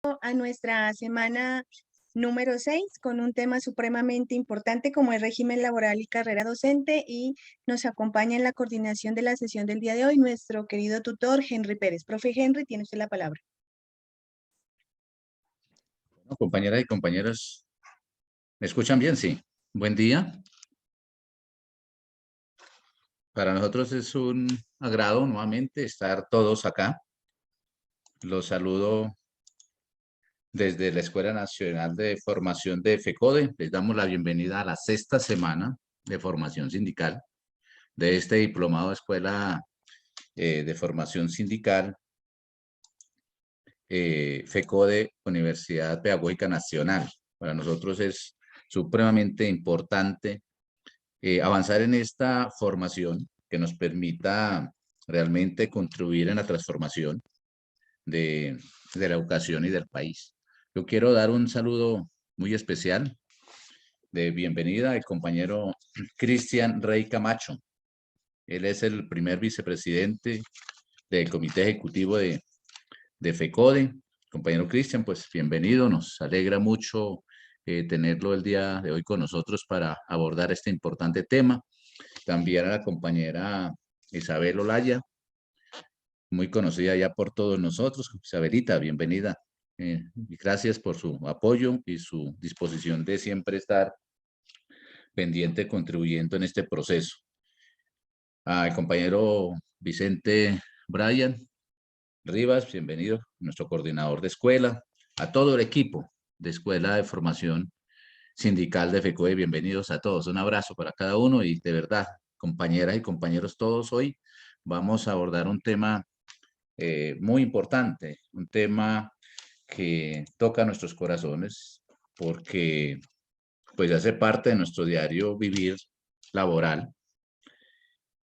A nuestra semana número 6 con un tema supremamente importante como el régimen laboral y carrera docente, y nos acompaña en la coordinación de la sesión del día de hoy nuestro querido tutor Henry Pérez. Profe Henry, tiene usted la palabra. Bueno, compañeras y compañeros, ¿me escuchan bien? Sí. Buen día. Para nosotros es un agrado nuevamente estar todos acá. Los saludo desde la Escuela Nacional de Formación de FECODE. Les damos la bienvenida a la 6ª semana de formación sindical de este diplomado de Escuela de Formación Sindical FECODE, Universidad Pedagógica Nacional. Para nosotros es supremamente importante avanzar en esta formación que nos permita realmente contribuir en la transformación de la educación y del país. Yo quiero dar un saludo muy especial de bienvenida al compañero Cristian Rey Camacho. Él es el primer vicepresidente del Comité Ejecutivo de FECODE. Compañero Cristian, pues bienvenido. Nos alegra mucho tenerlo el día de hoy con nosotros para abordar este importante tema. También a la compañera Isabel Olaya, muy conocida ya por todos nosotros. Isabelita, bienvenida. Gracias por su apoyo y su disposición de siempre estar pendiente, contribuyendo en este proceso. Al compañero Vicente Brian Rivas, bienvenido, nuestro coordinador de escuela. A todo el equipo de Escuela de Formación Sindical de FECODE, bienvenidos a todos. Un abrazo para cada uno y de verdad, compañeras y compañeros todos, hoy vamos a abordar un tema muy importante, un tema que toca nuestros corazones porque pues hace parte de nuestro diario vivir laboral.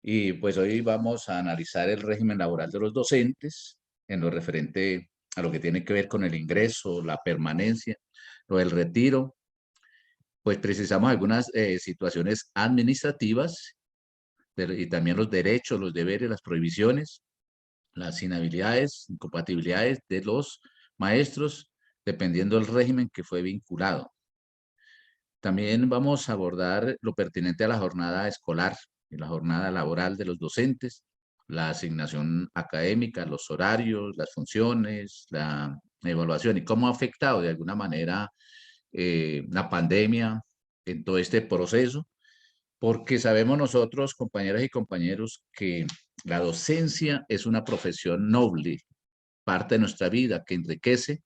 Y pues hoy vamos a analizar el régimen laboral de los docentes en lo referente a lo que tiene que ver con el ingreso, la permanencia, lo del retiro. Pues precisamos algunas situaciones administrativas y también los derechos, los deberes, las prohibiciones, las inhabilidades, incompatibilidades de los maestros, dependiendo del régimen que fue vinculado. También vamos a abordar lo pertinente a la jornada escolar y la jornada laboral de los docentes, la asignación académica, los horarios, las funciones, la evaluación y cómo ha afectado de alguna manera la pandemia en todo este proceso, porque sabemos nosotros, compañeras y compañeros, que la docencia es una profesión noble, parte de nuestra vida, que enriquece,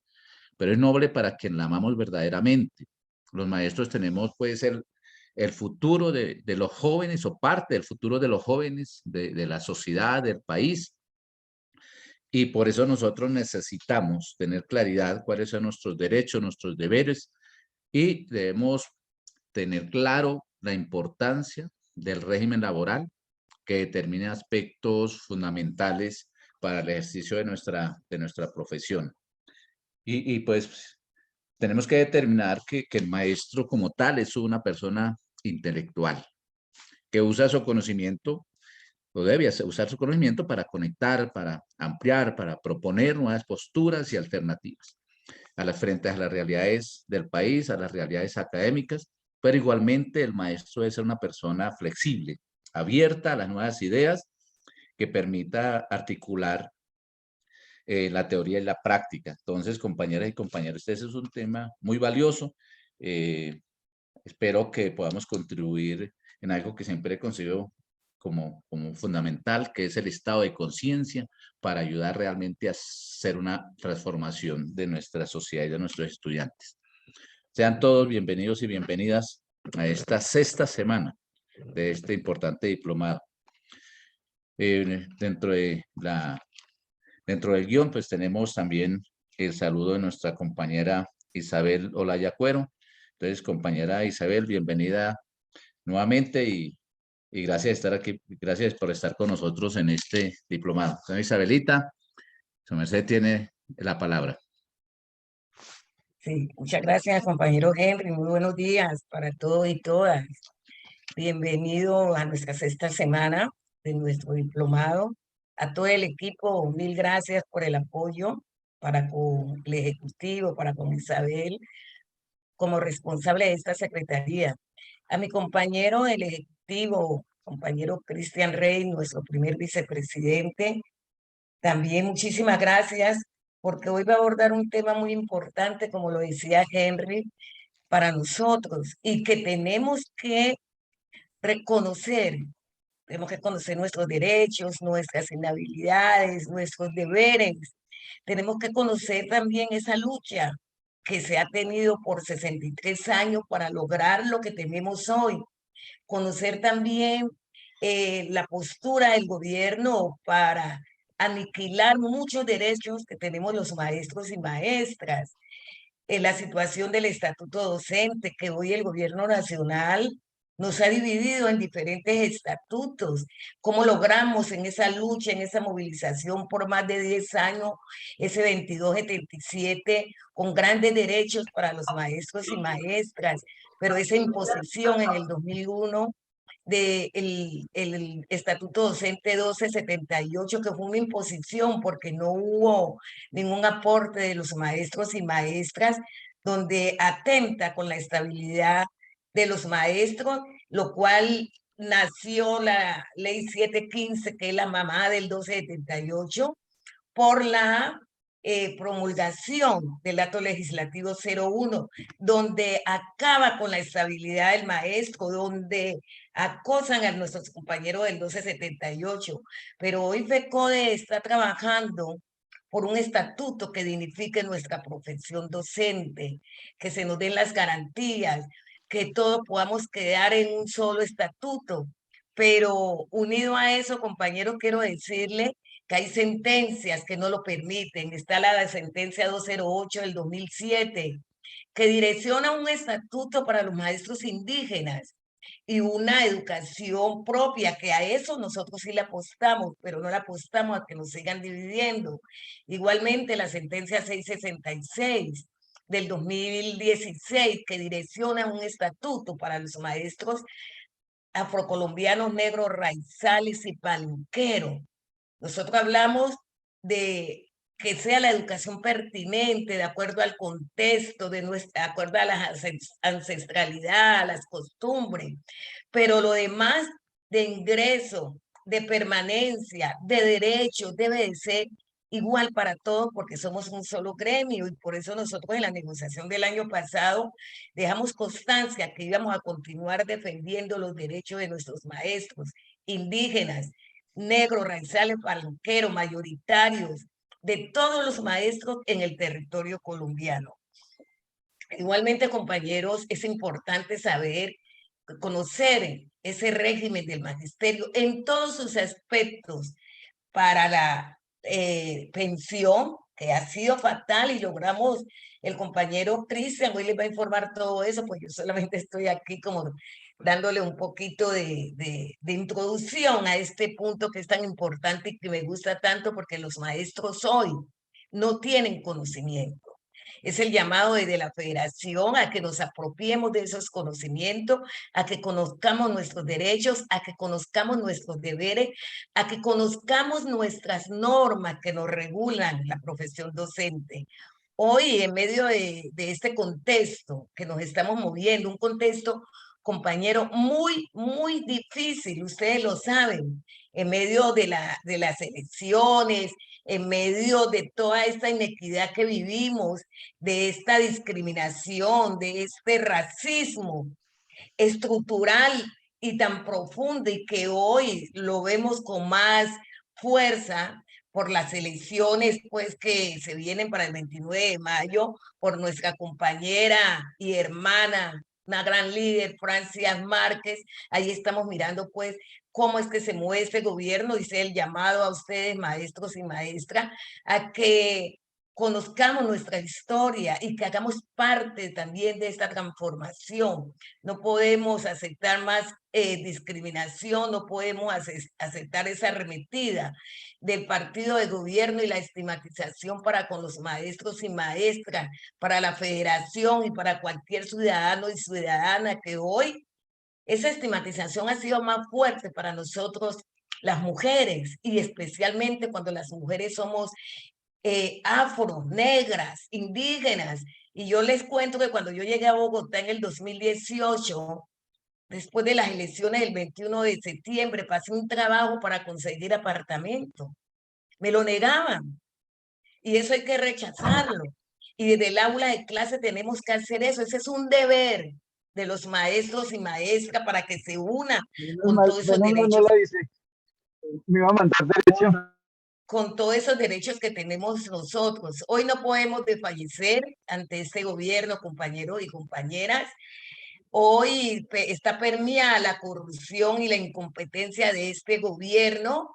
pero es noble para quien la amamos verdaderamente. Los maestros tenemos pues el futuro de los jóvenes o parte del futuro de los jóvenes, de la sociedad, del país. Y por eso nosotros necesitamos tener claridad cuáles son nuestros derechos, nuestros deberes, y debemos tener claro la importancia del régimen laboral que determine aspectos fundamentales para el ejercicio de nuestra profesión. Y pues tenemos que determinar que el maestro como tal es una persona intelectual que usa su conocimiento, o debe usar su conocimiento para conectar, para ampliar, para proponer nuevas posturas y alternativas frente a las realidades del país, a las realidades académicas, pero igualmente el maestro debe ser una persona flexible, abierta a las nuevas ideas, que permita articular la teoría y la práctica. Entonces, compañeras y compañeros, este es un tema muy valioso. Espero que podamos contribuir en algo que siempre he considerado como fundamental, que es el estado de conciencia, para ayudar realmente a hacer una transformación de nuestra sociedad y de nuestros estudiantes. Sean todos bienvenidos y bienvenidas a esta 6ª semana de este importante diplomado. Dentro del guión, pues tenemos también el saludo de nuestra compañera Isabel Olaya Cuero. Entonces, compañera Isabel, bienvenida nuevamente y gracias de estar aquí, gracias por estar con nosotros en este diplomado. Señora Isabelita, su merced tiene la palabra. Sí, muchas gracias, compañero Henry. Muy buenos días para todos y todas. Bienvenido a nuestra 6ª semana de nuestro diplomado. A todo el equipo, mil gracias por el apoyo para con el Ejecutivo, para con Isabel, como responsable de esta secretaría. A mi compañero del Ejecutivo, compañero Cristian Rey, nuestro primer vicepresidente, también muchísimas gracias, porque hoy va a abordar un tema muy importante, como lo decía Henry, para nosotros, y que reconocer, tenemos que conocer nuestros derechos, nuestras inhabilidades, nuestros deberes. Tenemos que conocer también esa lucha que se ha tenido por 63 años para lograr lo que tenemos hoy. Conocer también la postura del gobierno para aniquilar muchos derechos que tenemos los maestros y maestras. La situación del estatuto docente, que hoy el gobierno nacional nos ha dividido en diferentes estatutos. ¿Cómo logramos en esa lucha, en esa movilización por más de 10 años, ese 2277, con grandes derechos para los maestros y maestras, pero esa imposición en el 2001 el Estatuto Docente 1278, que fue una imposición porque no hubo ningún aporte de los maestros y maestras, donde atenta con la estabilidad de los maestros, lo cual nació la ley 715, que es la mamá del 1278, por la promulgación del acto legislativo 01, donde acaba con la estabilidad del maestro, donde acosan a nuestros compañeros del 1278. Pero hoy FECODE está trabajando por un estatuto que dignifique nuestra profesión docente, que se nos den las garantías, que todos podamos quedar en un solo estatuto. Pero unido a eso, compañeros, quiero decirle que hay sentencias que no lo permiten. Está la sentencia 208 del 2007, que direcciona un estatuto para los maestros indígenas y una educación propia, que a eso nosotros sí le apostamos, pero no le apostamos a que nos sigan dividiendo. Igualmente la sentencia 666 del 2016, que direcciona un estatuto para los maestros afrocolombianos, negros, raizales y palenqueros. Nosotros hablamos de que sea la educación pertinente, de acuerdo al contexto, de acuerdo a la ancestralidad, a las costumbres, pero lo demás de ingreso, de permanencia, de derechos, debe de ser igual para todos porque somos un solo gremio y por eso nosotros en la negociación del año pasado dejamos constancia que íbamos a continuar defendiendo los derechos de nuestros maestros indígenas, negros, raizales, palenqueros, mayoritarios, de todos los maestros en el territorio colombiano. Igualmente, compañeros, es importante saber, conocer ese régimen del magisterio en todos sus aspectos para la pensión, que ha sido fatal y logramos, el compañero Cristian hoy les va a informar todo eso, pues yo solamente estoy aquí como dándole un poquito de introducción a este punto que es tan importante y que me gusta tanto porque los maestros hoy no tienen conocimiento. Es el llamado desde la federación a que nos apropiemos de esos conocimientos, a que conozcamos nuestros derechos, a que conozcamos nuestros deberes, a que conozcamos nuestras normas que nos regulan la profesión docente. Hoy, en medio de este contexto que nos estamos moviendo, un contexto, compañero, muy difícil, ustedes lo saben, en medio de las elecciones, en medio de toda esta inequidad que vivimos, de esta discriminación, de este racismo estructural y tan profundo y que hoy lo vemos con más fuerza por las elecciones pues que se vienen para el 29 de mayo por nuestra compañera y hermana, una gran líder, Francia Márquez. Ahí estamos mirando pues cómo es que se mueve este gobierno, dice el llamado a ustedes, maestros y maestras, a que conozcamos nuestra historia y que hagamos parte también de esta transformación. No podemos aceptar más discriminación, no podemos aceptar esa arremetida del partido de gobierno y la estigmatización para con los maestros y maestras, para la federación y para cualquier ciudadano y ciudadana que hoy esa estigmatización ha sido más fuerte para nosotros las mujeres y especialmente cuando las mujeres somos afro, negras, indígenas. Y yo les cuento que cuando yo llegué a Bogotá en el 2018, después de las elecciones del 21 de septiembre, pasé un trabajo para conseguir apartamento. Me lo negaban y eso hay que rechazarlo. Y desde el aula de clase tenemos que hacer eso. Ese es un deber de los maestros y maestras para que se unan con todos esos derechos, la dice. Me iba a mandar derecho. con todos esos derechos que tenemos nosotros. Hoy no podemos desfallecer ante este gobierno, compañeros y compañeras. Hoy está permeada la corrupción y la incompetencia de este gobierno,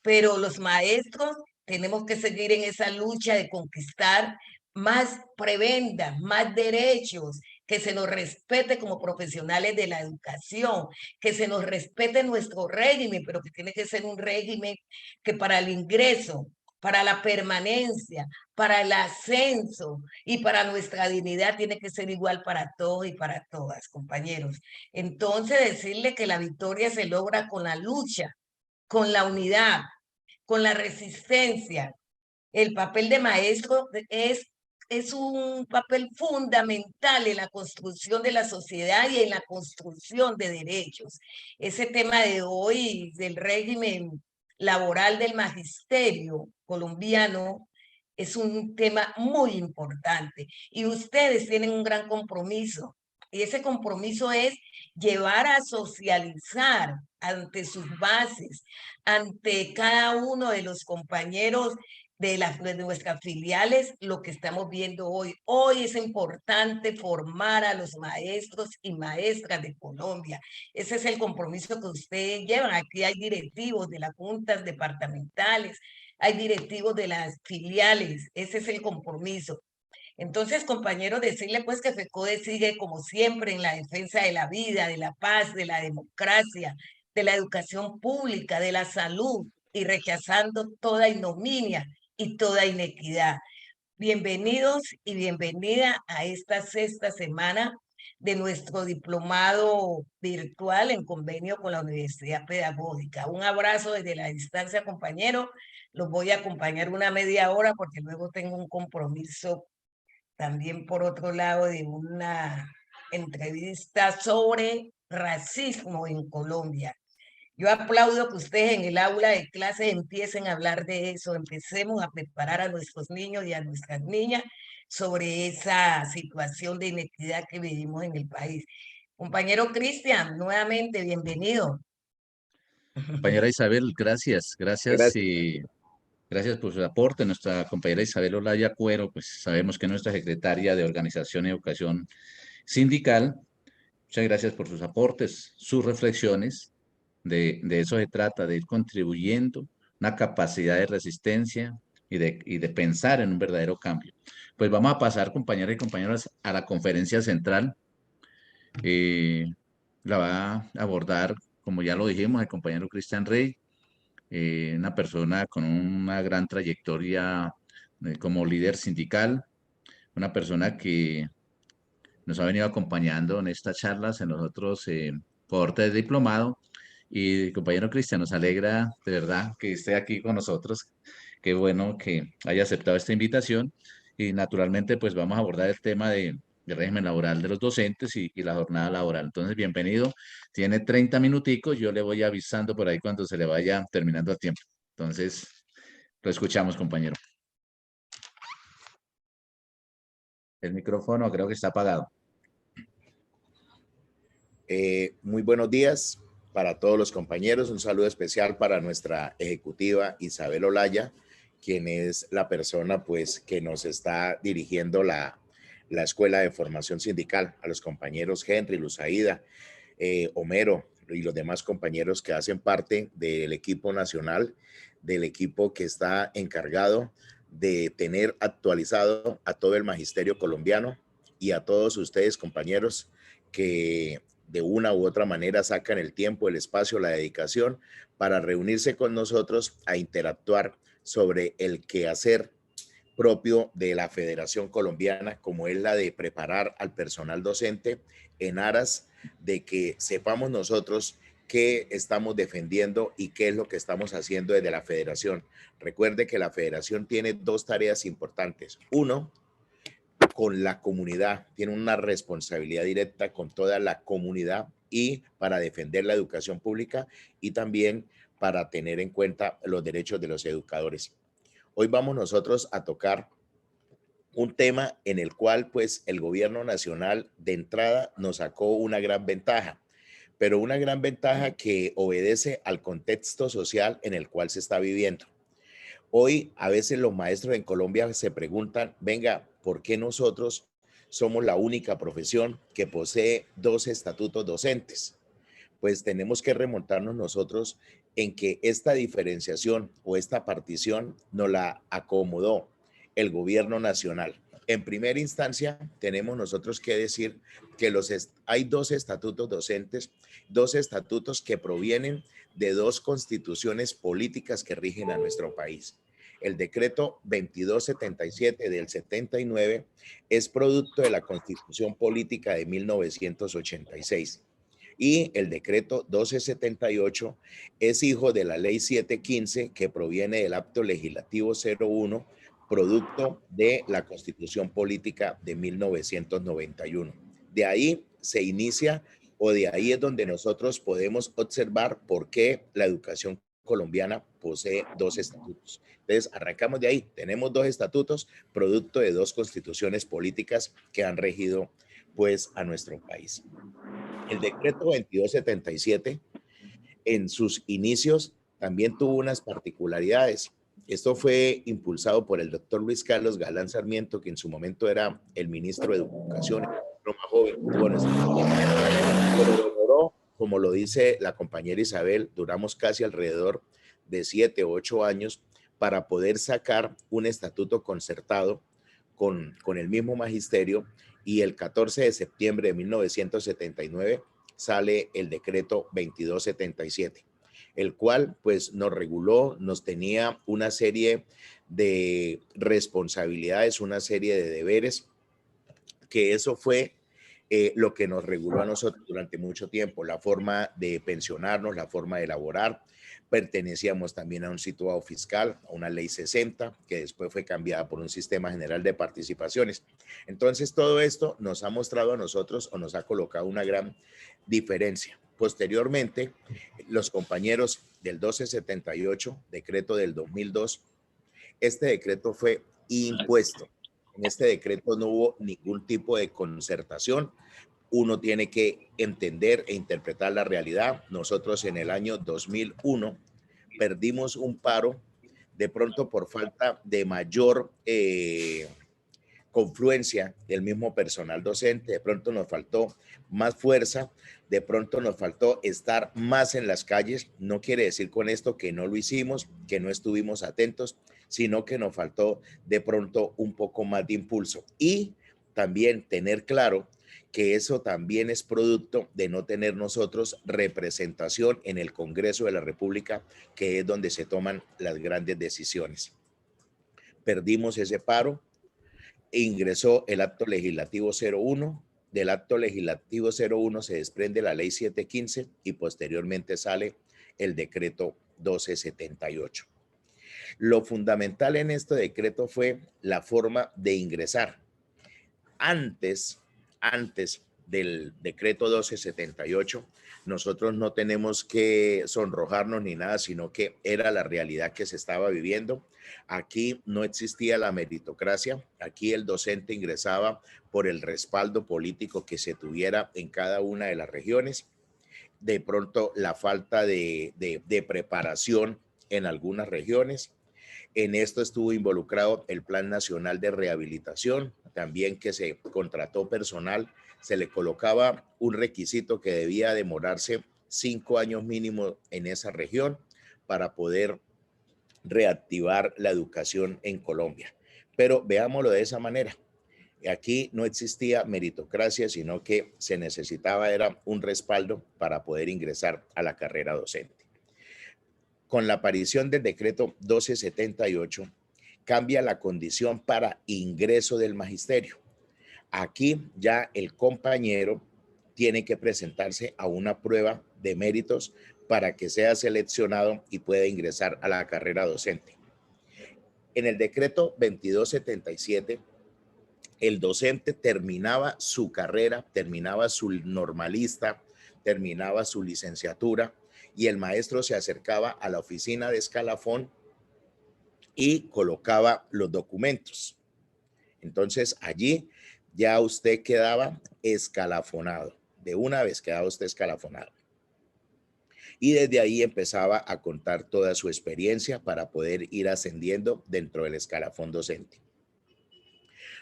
pero los maestros tenemos que seguir en esa lucha de conquistar más prebendas, más derechos, que se nos respete como profesionales de la educación, que se nos respete nuestro régimen, pero que tiene que ser un régimen que para el ingreso, para la permanencia, para el ascenso y para nuestra dignidad tiene que ser igual para todos y para todas, compañeros. Entonces, decirle que la victoria se logra con la lucha, con la unidad, con la resistencia. El papel de maestro es un papel fundamental en la construcción de la sociedad y en la construcción de derechos. Ese tema de hoy del régimen laboral del magisterio colombiano es un tema muy importante y ustedes tienen un gran compromiso. Y ese compromiso es llevar a socializar ante sus bases, ante cada uno de los compañeros de nuestras filiales, lo que estamos viendo hoy. Hoy es importante formar a los maestros y maestras de Colombia. Ese es el compromiso que ustedes llevan. Aquí hay directivos de las juntas departamentales, hay directivos de las filiales. Ese es el compromiso. Entonces, compañeros, decirle pues que FECODE sigue como siempre en la defensa de la vida, de la paz, de la democracia, de la educación pública, de la salud y rechazando toda ignominia y toda inequidad. Bienvenidos y bienvenida a esta sexta semana de nuestro diplomado virtual en convenio con la Universidad Pedagógica. Un abrazo desde la distancia, compañero. Los voy a acompañar una media hora porque luego tengo un compromiso también por otro lado de una entrevista sobre racismo en Colombia. Yo aplaudo que ustedes en el aula de clases empiecen a hablar de eso, empecemos a preparar a nuestros niños y a nuestras niñas sobre esa situación de inequidad que vivimos en el país. Compañero Cristian, nuevamente bienvenido. Compañera Isabel, gracias, gracias y gracias por su aporte. Nuestra compañera Isabel Olaya Cuero, pues sabemos que es nuestra secretaria de Organización y Educación Sindical. Muchas gracias por sus aportes, sus reflexiones. De eso se trata, de ir contribuyendo una capacidad de resistencia y de pensar en un verdadero cambio. Pues vamos a pasar, compañeras y compañeros, a la conferencia central. La va a abordar, como ya lo dijimos, el compañero Cristian Rey, una persona con una gran trayectoria como líder sindical, una persona que nos ha venido acompañando en estas charlas, en los otros cohortes de diplomado. Y compañero Cristian, nos alegra de verdad que esté aquí con nosotros. Qué bueno que haya aceptado esta invitación. Y naturalmente, pues vamos a abordar el tema del régimen laboral de los docentes y la jornada laboral. Entonces, bienvenido. Tiene 30 minuticos. Yo le voy avisando por ahí cuando se le vaya terminando el tiempo. Entonces, lo escuchamos, compañero. El micrófono creo que está apagado. Muy buenos días para todos los compañeros. Un saludo especial para nuestra ejecutiva Isabel Olaya, quien es la persona pues que nos está dirigiendo la Escuela de Formación Sindical, a los compañeros Henry, Luzaida, Homero y los demás compañeros que hacen parte del equipo nacional, del equipo que está encargado de tener actualizado a todo el magisterio colombiano y a todos ustedes, compañeros, que de una u otra manera sacan el tiempo, el espacio, la dedicación para reunirse con nosotros a interactuar sobre el quehacer propio de la Federación Colombiana, como es la de preparar al personal docente en aras de que sepamos nosotros qué estamos defendiendo y qué es lo que estamos haciendo desde la federación. Recuerde que la federación tiene dos tareas importantes. Uno, con la comunidad, tiene una responsabilidad directa con toda la comunidad y para defender la educación pública y también para tener en cuenta los derechos de los educadores. Hoy vamos nosotros a tocar un tema en el cual pues el gobierno nacional de entrada nos sacó una gran ventaja, pero una gran ventaja que obedece al contexto social en el cual se está viviendo. Hoy a veces los maestros en Colombia se preguntan, venga, ¿por qué nosotros somos la única profesión que posee dos estatutos docentes? Pues tenemos que remontarnos nosotros en que esta diferenciación o esta partición nos la acomodó el gobierno nacional. En primera instancia, tenemos nosotros que decir que hay dos estatutos docentes, dos estatutos que provienen de dos constituciones políticas que rigen a nuestro país. El decreto 2277 del 79 es producto de la Constitución Política de 1986 y el decreto 1278 es hijo de la ley 715 que proviene del acto legislativo 01, producto de la Constitución Política de 1991. De ahí se inicia o de ahí es donde nosotros podemos observar por qué la educación colombiana posee dos estatutos. Entonces, arrancamos de ahí. Tenemos dos estatutos, producto de dos constituciones políticas que han regido, pues, a nuestro país. El decreto 2277, en sus inicios, también tuvo unas particularidades. Esto fue impulsado por el doctor Luis Carlos Galán Sarmiento, que en su momento era el ministro de Educación, el más joven que tuvo nuestro país. Pero como lo dice la compañera Isabel, duramos casi alrededor de 7 o 8 años para poder sacar un estatuto concertado con el mismo magisterio, y el 14 de septiembre de 1979 sale el decreto 2277, el cual pues nos reguló, nos tenía una serie de responsabilidades, una serie de deberes, que eso fue lo que nos reguló a nosotros durante mucho tiempo, la forma de pensionarnos, la forma de elaborar. Pertenecíamos también a un situado fiscal, a una ley 60, que después fue cambiada por un sistema general de participaciones. Entonces, todo esto nos ha mostrado a nosotros o nos ha colocado una gran diferencia. Posteriormente, los compañeros del 1278, decreto del 2002, este decreto fue impuesto. En este decreto no hubo ningún tipo de concertación. Uno tiene que entender e interpretar la realidad. Nosotros en el año 2001 perdimos un paro de pronto por falta de mayor confluencia del mismo personal docente. De pronto nos faltó más fuerza, de pronto nos faltó estar más en las calles. No quiere decir con esto que no lo hicimos, que no estuvimos atentos, sino que nos faltó de pronto un poco más de impulso. Y también tener claro que eso también es producto de no tener nosotros representación en el Congreso de la República, que es donde se toman las grandes decisiones. Perdimos ese paro, ingresó el acto legislativo 01, del acto legislativo 01 se desprende la ley 715 y posteriormente sale el decreto 1278. Lo fundamental en este decreto fue la forma de ingresar. Antes del decreto 1278, nosotros no tenemos que sonrojarnos ni nada, sino que era la realidad que se estaba viviendo. Aquí no existía la meritocracia, aquí el docente ingresaba por el respaldo político que se tuviera en cada una de las regiones. De pronto la falta de preparación en algunas regiones. En esto estuvo involucrado el Plan Nacional de Rehabilitación, también que se contrató personal, se le colocaba un requisito que debía demorarse 5 años mínimo en esa región para poder reactivar la educación en Colombia. Pero veámoslo de esa manera. Aquí no existía meritocracia, sino que se necesitaba era un respaldo para poder ingresar a la carrera docente. Con la aparición del decreto 1278, cambia la condición para ingreso del magisterio. Aquí ya el compañero tiene que presentarse a una prueba de méritos para que sea seleccionado y pueda ingresar a la carrera docente. En el decreto 2277, el docente terminaba su carrera, terminaba su normalista, terminaba su licenciatura y el maestro se acercaba a la oficina de escalafón y colocaba los documentos. Entonces allí ya usted quedaba escalafonado. De una vez quedaba usted escalafonado. Y desde ahí empezaba a contar toda su experiencia para poder ir ascendiendo dentro del escalafón docente.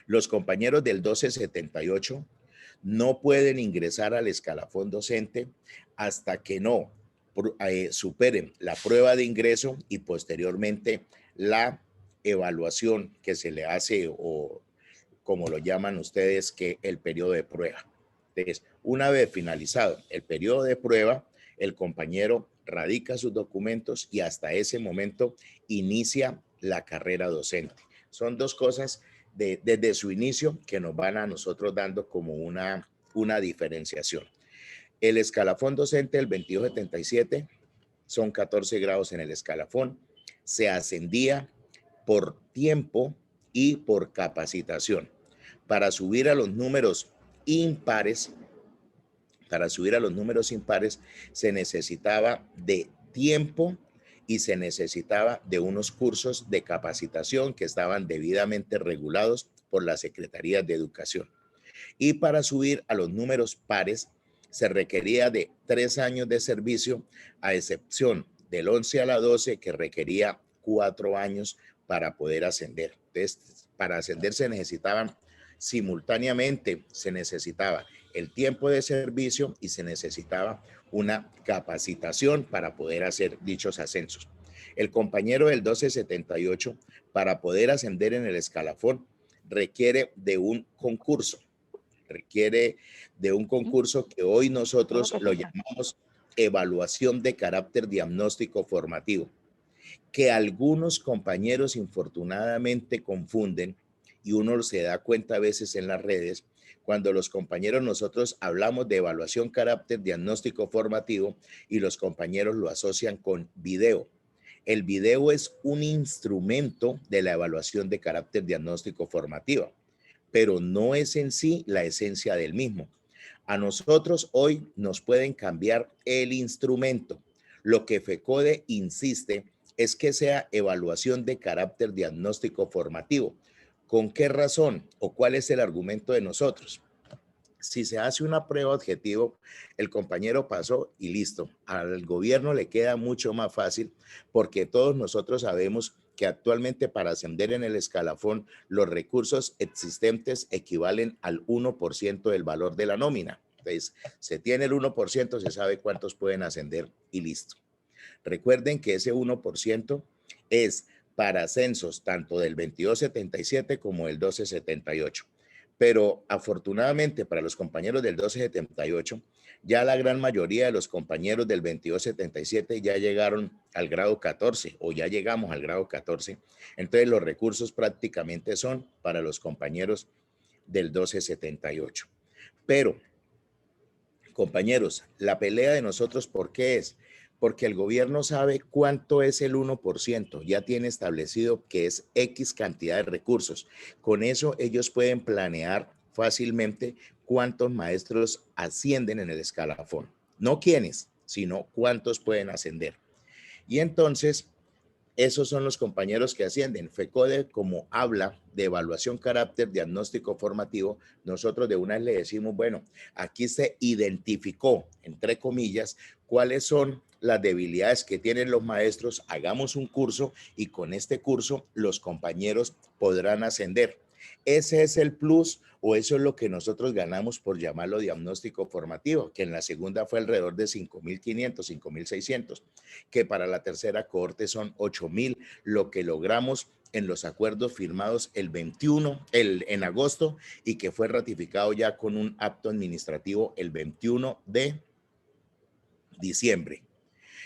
Los compañeros del 1278 no pueden ingresar al escalafón docente hasta que no superen la prueba de ingreso y posteriormente la evaluación que se le hace, o como lo llaman ustedes, que el periodo de prueba. Entonces, una vez finalizado el periodo de prueba, el compañero radica sus documentos y hasta ese momento inicia la carrera docente. Son dos cosas desde su inicio que nos van a nosotros dando como una diferenciación. El escalafón docente del 2277 son 14 grados en el escalafón. Se ascendía por tiempo y por capacitación. Para subir a los números impares, se necesitaba de tiempo y se necesitaba de unos cursos de capacitación que estaban debidamente regulados por la Secretaría de Educación. Y para subir a los números pares se requería de 3 años de servicio, a excepción del 11 a la 12, que requería 4 años para poder ascender. Entonces, para ascender se necesitaban simultáneamente, se necesitaba el tiempo de servicio y se necesitaba una capacitación para poder hacer dichos ascensos. El compañero del 1278, para poder ascender en el escalafón, requiere de un concurso. Que hoy nosotros lo llamamos evaluación de carácter diagnóstico formativo, que algunos compañeros infortunadamente confunden, y uno se da cuenta a veces en las redes, cuando los compañeros nosotros hablamos de evaluación carácter diagnóstico formativo y los compañeros lo asocian con video. El video es un instrumento de la evaluación de carácter diagnóstico formativo, pero no es en sí la esencia del mismo. A nosotros hoy nos pueden cambiar el instrumento. Lo que FECODE insiste es que sea evaluación de carácter diagnóstico formativo. ¿Con qué razón o cuál es el argumento de nosotros? Si se hace una prueba objetivo, el compañero pasó y listo. Al gobierno le queda mucho más fácil, porque todos nosotros sabemos que actualmente para ascender en el escalafón los recursos existentes equivalen al 1% del valor de la nómina. Entonces, se tiene el 1%, se sabe cuántos pueden ascender y listo. Recuerden que ese 1% es para ascensos tanto del 2277 como del 1278. Pero afortunadamente para los compañeros del 1278, ya la gran mayoría de los compañeros del 2277 ya llegaron al grado 14 o ya llegamos al grado 14. Entonces los recursos prácticamente son para los compañeros del 1278. Pero, compañeros, la pelea de nosotros, ¿por qué es? Porque el gobierno sabe cuánto es el 1%, ya tiene establecido que es X cantidad de recursos. Con eso ellos pueden planear fácilmente cuántos maestros ascienden en el escalafón. No quiénes, sino cuántos pueden ascender. Y entonces, esos son los compañeros que ascienden. FECODE, como habla de evaluación carácter diagnóstico formativo, nosotros de una vez le decimos, bueno, aquí se identificó, entre comillas, cuáles son las debilidades que tienen los maestros. Hagamos un curso y con este curso los compañeros podrán ascender. Ese es el plus, o eso es lo que nosotros ganamos por llamarlo diagnóstico formativo, que en la segunda fue alrededor de 5.500, 5.600, que para la tercera cohorte son 8.000, lo que logramos en los acuerdos firmados el 21, en agosto, y que fue ratificado ya con un acto administrativo el 21 de diciembre.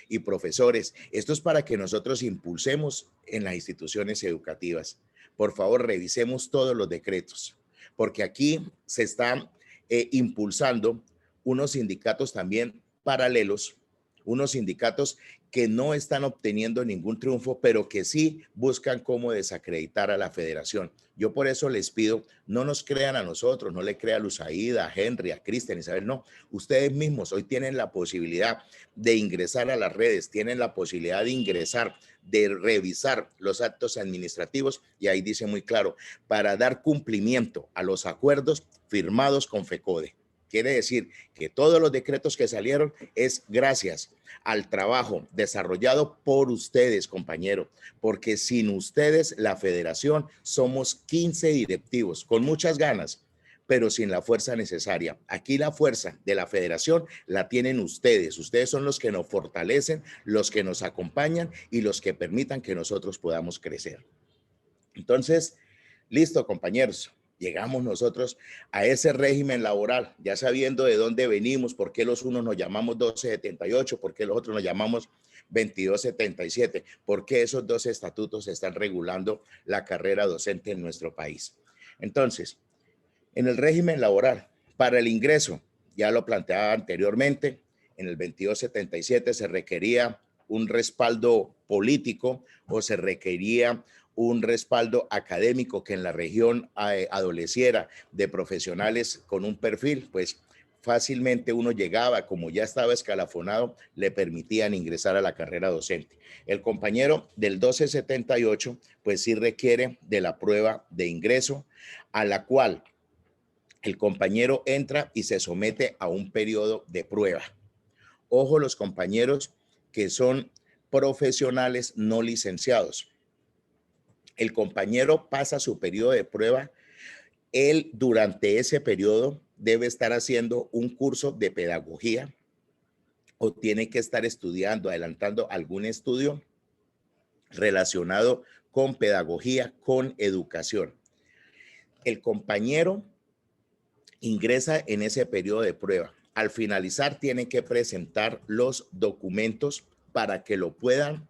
Y profesores, esto es para que nosotros impulsemos en las instituciones educativas. Por favor, revisemos todos los decretos, porque aquí se están impulsando unos sindicatos también paralelos unos sindicatos que no están obteniendo ningún triunfo, pero que sí buscan cómo desacreditar a la federación. Yo por eso les pido, no nos crean a nosotros, no le crean a Luzaida, a Henry, a Cristian, Isabel, no. Ustedes mismos hoy tienen la posibilidad de ingresar a las redes, tienen la posibilidad de ingresar, de revisar los actos administrativos, y ahí dice muy claro, para dar cumplimiento a los acuerdos firmados con FECODE. Quiere decir que todos los decretos que salieron es gracias al trabajo desarrollado por ustedes, compañeros, porque sin ustedes, la federación, somos 15 directivos con muchas ganas, pero sin la fuerza necesaria. Aquí la fuerza de la federación la tienen ustedes. Ustedes son los que nos fortalecen, los que nos acompañan y los que permitan que nosotros podamos crecer. Entonces, listo, compañeros. Llegamos nosotros a ese régimen laboral, ya sabiendo de dónde venimos, por qué los unos nos llamamos 1278, por qué los otros nos llamamos 2277, por qué esos dos estatutos están regulando la carrera docente en nuestro país. Entonces, en el régimen laboral, para el ingreso, ya lo planteaba anteriormente, en el 2277 se requería un respaldo político o se requería un respaldo académico que en la región adoleciera de profesionales con un perfil, pues fácilmente uno llegaba, como ya estaba escalafonado, le permitían ingresar a la carrera docente. El compañero del 1278, pues sí requiere de la prueba de ingreso, a la cual el compañero entra y se somete a un periodo de prueba. Ojo, los compañeros que son profesionales no licenciados. El compañero pasa su periodo de prueba. Él durante ese periodo debe estar haciendo un curso de pedagogía o tiene que estar estudiando, adelantando algún estudio relacionado con pedagogía, con educación. El compañero ingresa en ese periodo de prueba. Al finalizar tiene que presentar los documentos para que lo puedan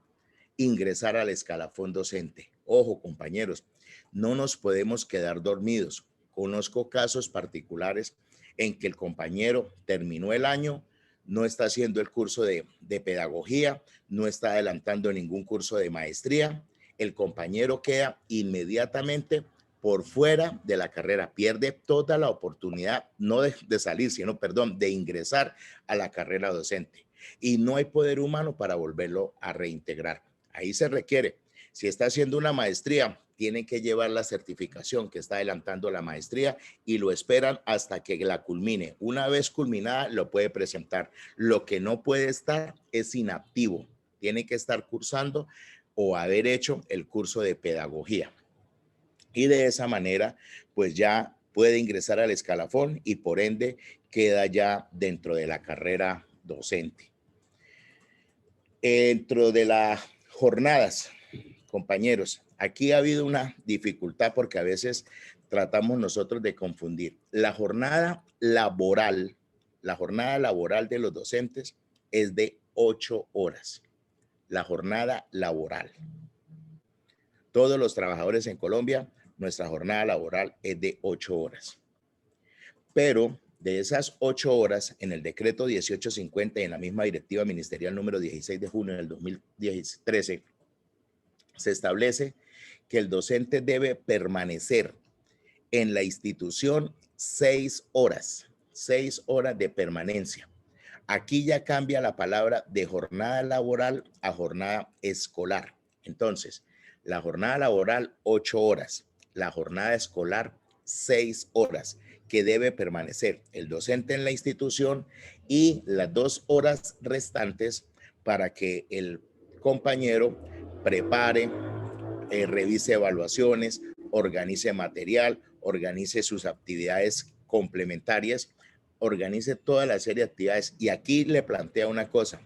ingresar al escalafón docente. Ojo, compañeros, no nos podemos quedar dormidos. Conozco casos particulares en que el compañero terminó el año, no está haciendo el curso de pedagogía, no está adelantando ningún curso de maestría. El compañero queda inmediatamente por fuera de la carrera, pierde toda la oportunidad, no de salir, sino, perdón, de ingresar a la carrera docente. Y no hay poder humano para volverlo a reintegrar. Ahí se requiere. Si está haciendo una maestría, tiene que llevar la certificación que está adelantando la maestría y lo esperan hasta que la culmine. Una vez culminada, lo puede presentar. Lo que no puede estar es inactivo. Tiene que estar cursando o haber hecho el curso de pedagogía. Y de esa manera, pues ya puede ingresar al escalafón y por ende queda ya dentro de la carrera docente. Dentro de las jornadas, compañeros, aquí ha habido una dificultad porque a veces tratamos nosotros de confundir. La jornada laboral de los docentes es de 8 horas. La jornada laboral. Todos los trabajadores en Colombia, nuestra jornada laboral es de 8 horas. Pero de esas 8 horas, en el decreto 1850 y en la misma directiva ministerial número 16 de junio del 2013, se establece que el docente debe permanecer en la institución 6 horas de permanencia. Aquí ya cambia la palabra de jornada laboral a jornada escolar. Entonces, la jornada laboral 8 horas, la jornada escolar 6 horas, que debe permanecer el docente en la institución y las 2 horas restantes para que el compañero prepare, revise evaluaciones, organice material, organice sus actividades complementarias, organice toda la serie de actividades. Y aquí le plantea una cosa,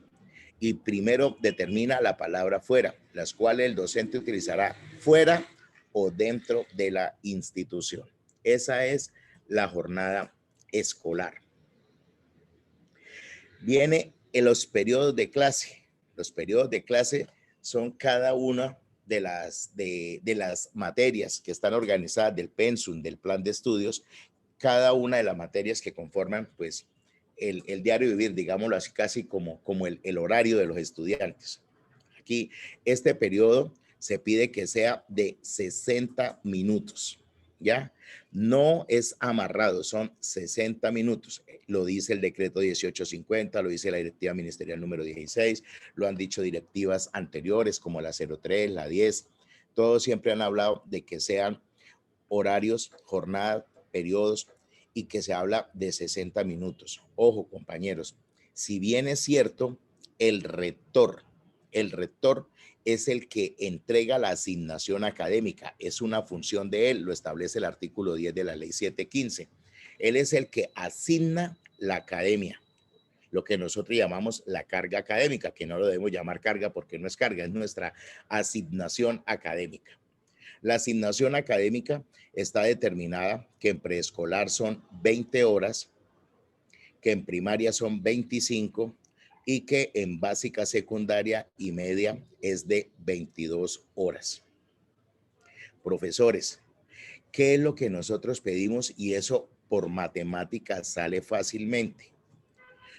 y primero determina la palabra fuera, las cuales el docente utilizará fuera o dentro de la institución. Esa es la jornada escolar. Viene en los periodos de clase. Los periodos de clase son cada una de las materias que están organizadas del pensum, del plan de estudios, cada una de las materias que conforman pues el diario vivir, digámoslo así, casi como el horario de los estudiantes. Aquí, este periodo se pide que sea de 60 minutos, ¿ya? No es amarrado, son 60 minutos. Lo dice el decreto 1850, lo dice la directiva ministerial número 16, lo han dicho directivas anteriores como la 03, la 10. Todos siempre han hablado de que sean horarios, jornadas, periodos y que se habla de 60 minutos. Ojo, compañeros, si bien es cierto, el rector es el que entrega la asignación académica, es una función de él, lo establece el artículo 10 de la ley 715. Él es el que asigna la academia, lo que nosotros llamamos la carga académica, que no lo debemos llamar carga porque no es carga, es nuestra asignación académica. La asignación académica está determinada que en preescolar son 20 horas, que en primaria son 25 y que en básica, secundaria y media es de 22 horas. Profesores, ¿qué es lo que nosotros pedimos? Y eso por matemáticas sale fácilmente.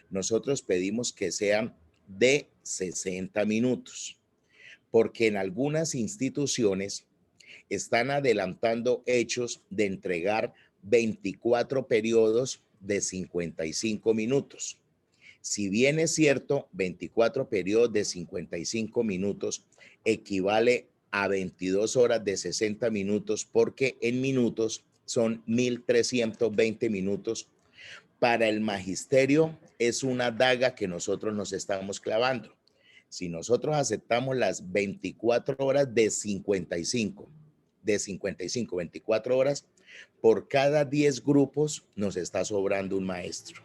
Nosotros pedimos que sean de 60 minutos, porque en algunas instituciones están adelantando hechos de entregar 24 periodos de 55 minutos. Si bien es cierto, 24 periodos de 55 minutos equivale a 22 horas de 60 minutos porque en minutos son 1.320 minutos. Para el magisterio es una daga que nosotros nos estamos clavando. Si nosotros aceptamos las 24 horas de 55, 24 horas, por cada 10 grupos nos está sobrando un maestro.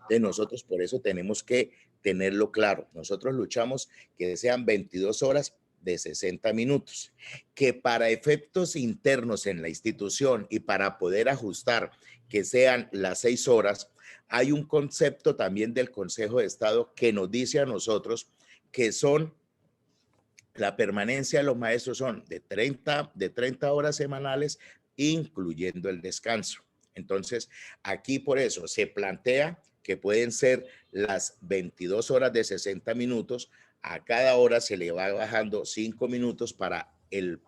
De nosotros por eso tenemos que tenerlo claro. Nosotros luchamos que sean 22 horas de 60 minutos, que para efectos internos en la institución y para poder ajustar que sean las 6 horas, hay un concepto también del Consejo de Estado que nos dice a nosotros que son la permanencia de los maestros son de 30 horas semanales, incluyendo el descanso. Entonces, aquí por eso se plantea que pueden ser las 22 horas de 60 minutos. A cada hora se le va bajando 5 minutos para el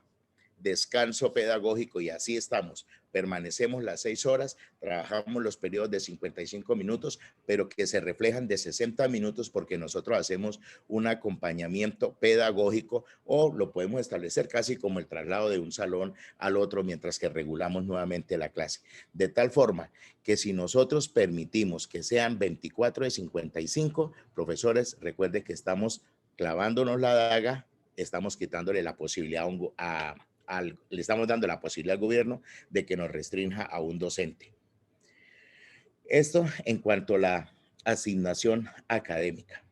descanso pedagógico y así estamos. Permanecemos las 6 horas, trabajamos los periodos de 55 minutos, pero que se reflejan de 60 minutos porque nosotros hacemos un acompañamiento pedagógico o lo podemos establecer casi como el traslado de un salón al otro mientras que regulamos nuevamente la clase. De tal forma que si nosotros permitimos que sean 24 de 55, profesores, recuerden que estamos clavándonos la daga, estamos quitándole la posibilidad le estamos dando la posibilidad al gobierno de que nos restrinja a un docente. Esto en cuanto a la asignación académica.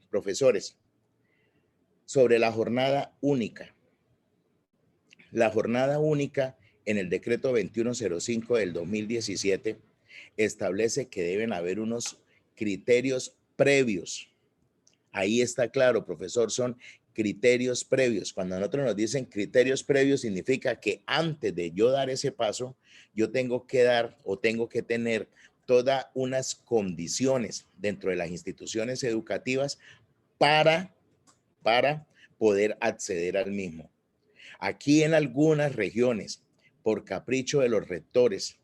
Profesores, sobre la jornada única. La jornada única en el decreto 2105 del 2017 establece que deben haber unos criterios previos. Ahí está claro, profesor, son criterios previos. Cuando a nosotros nos dicen criterios previos, significa que antes de yo dar ese paso, yo tengo que dar o tengo que tener todas unas condiciones dentro de las instituciones educativas para poder acceder al mismo. Aquí en algunas regiones, por capricho de los rectores,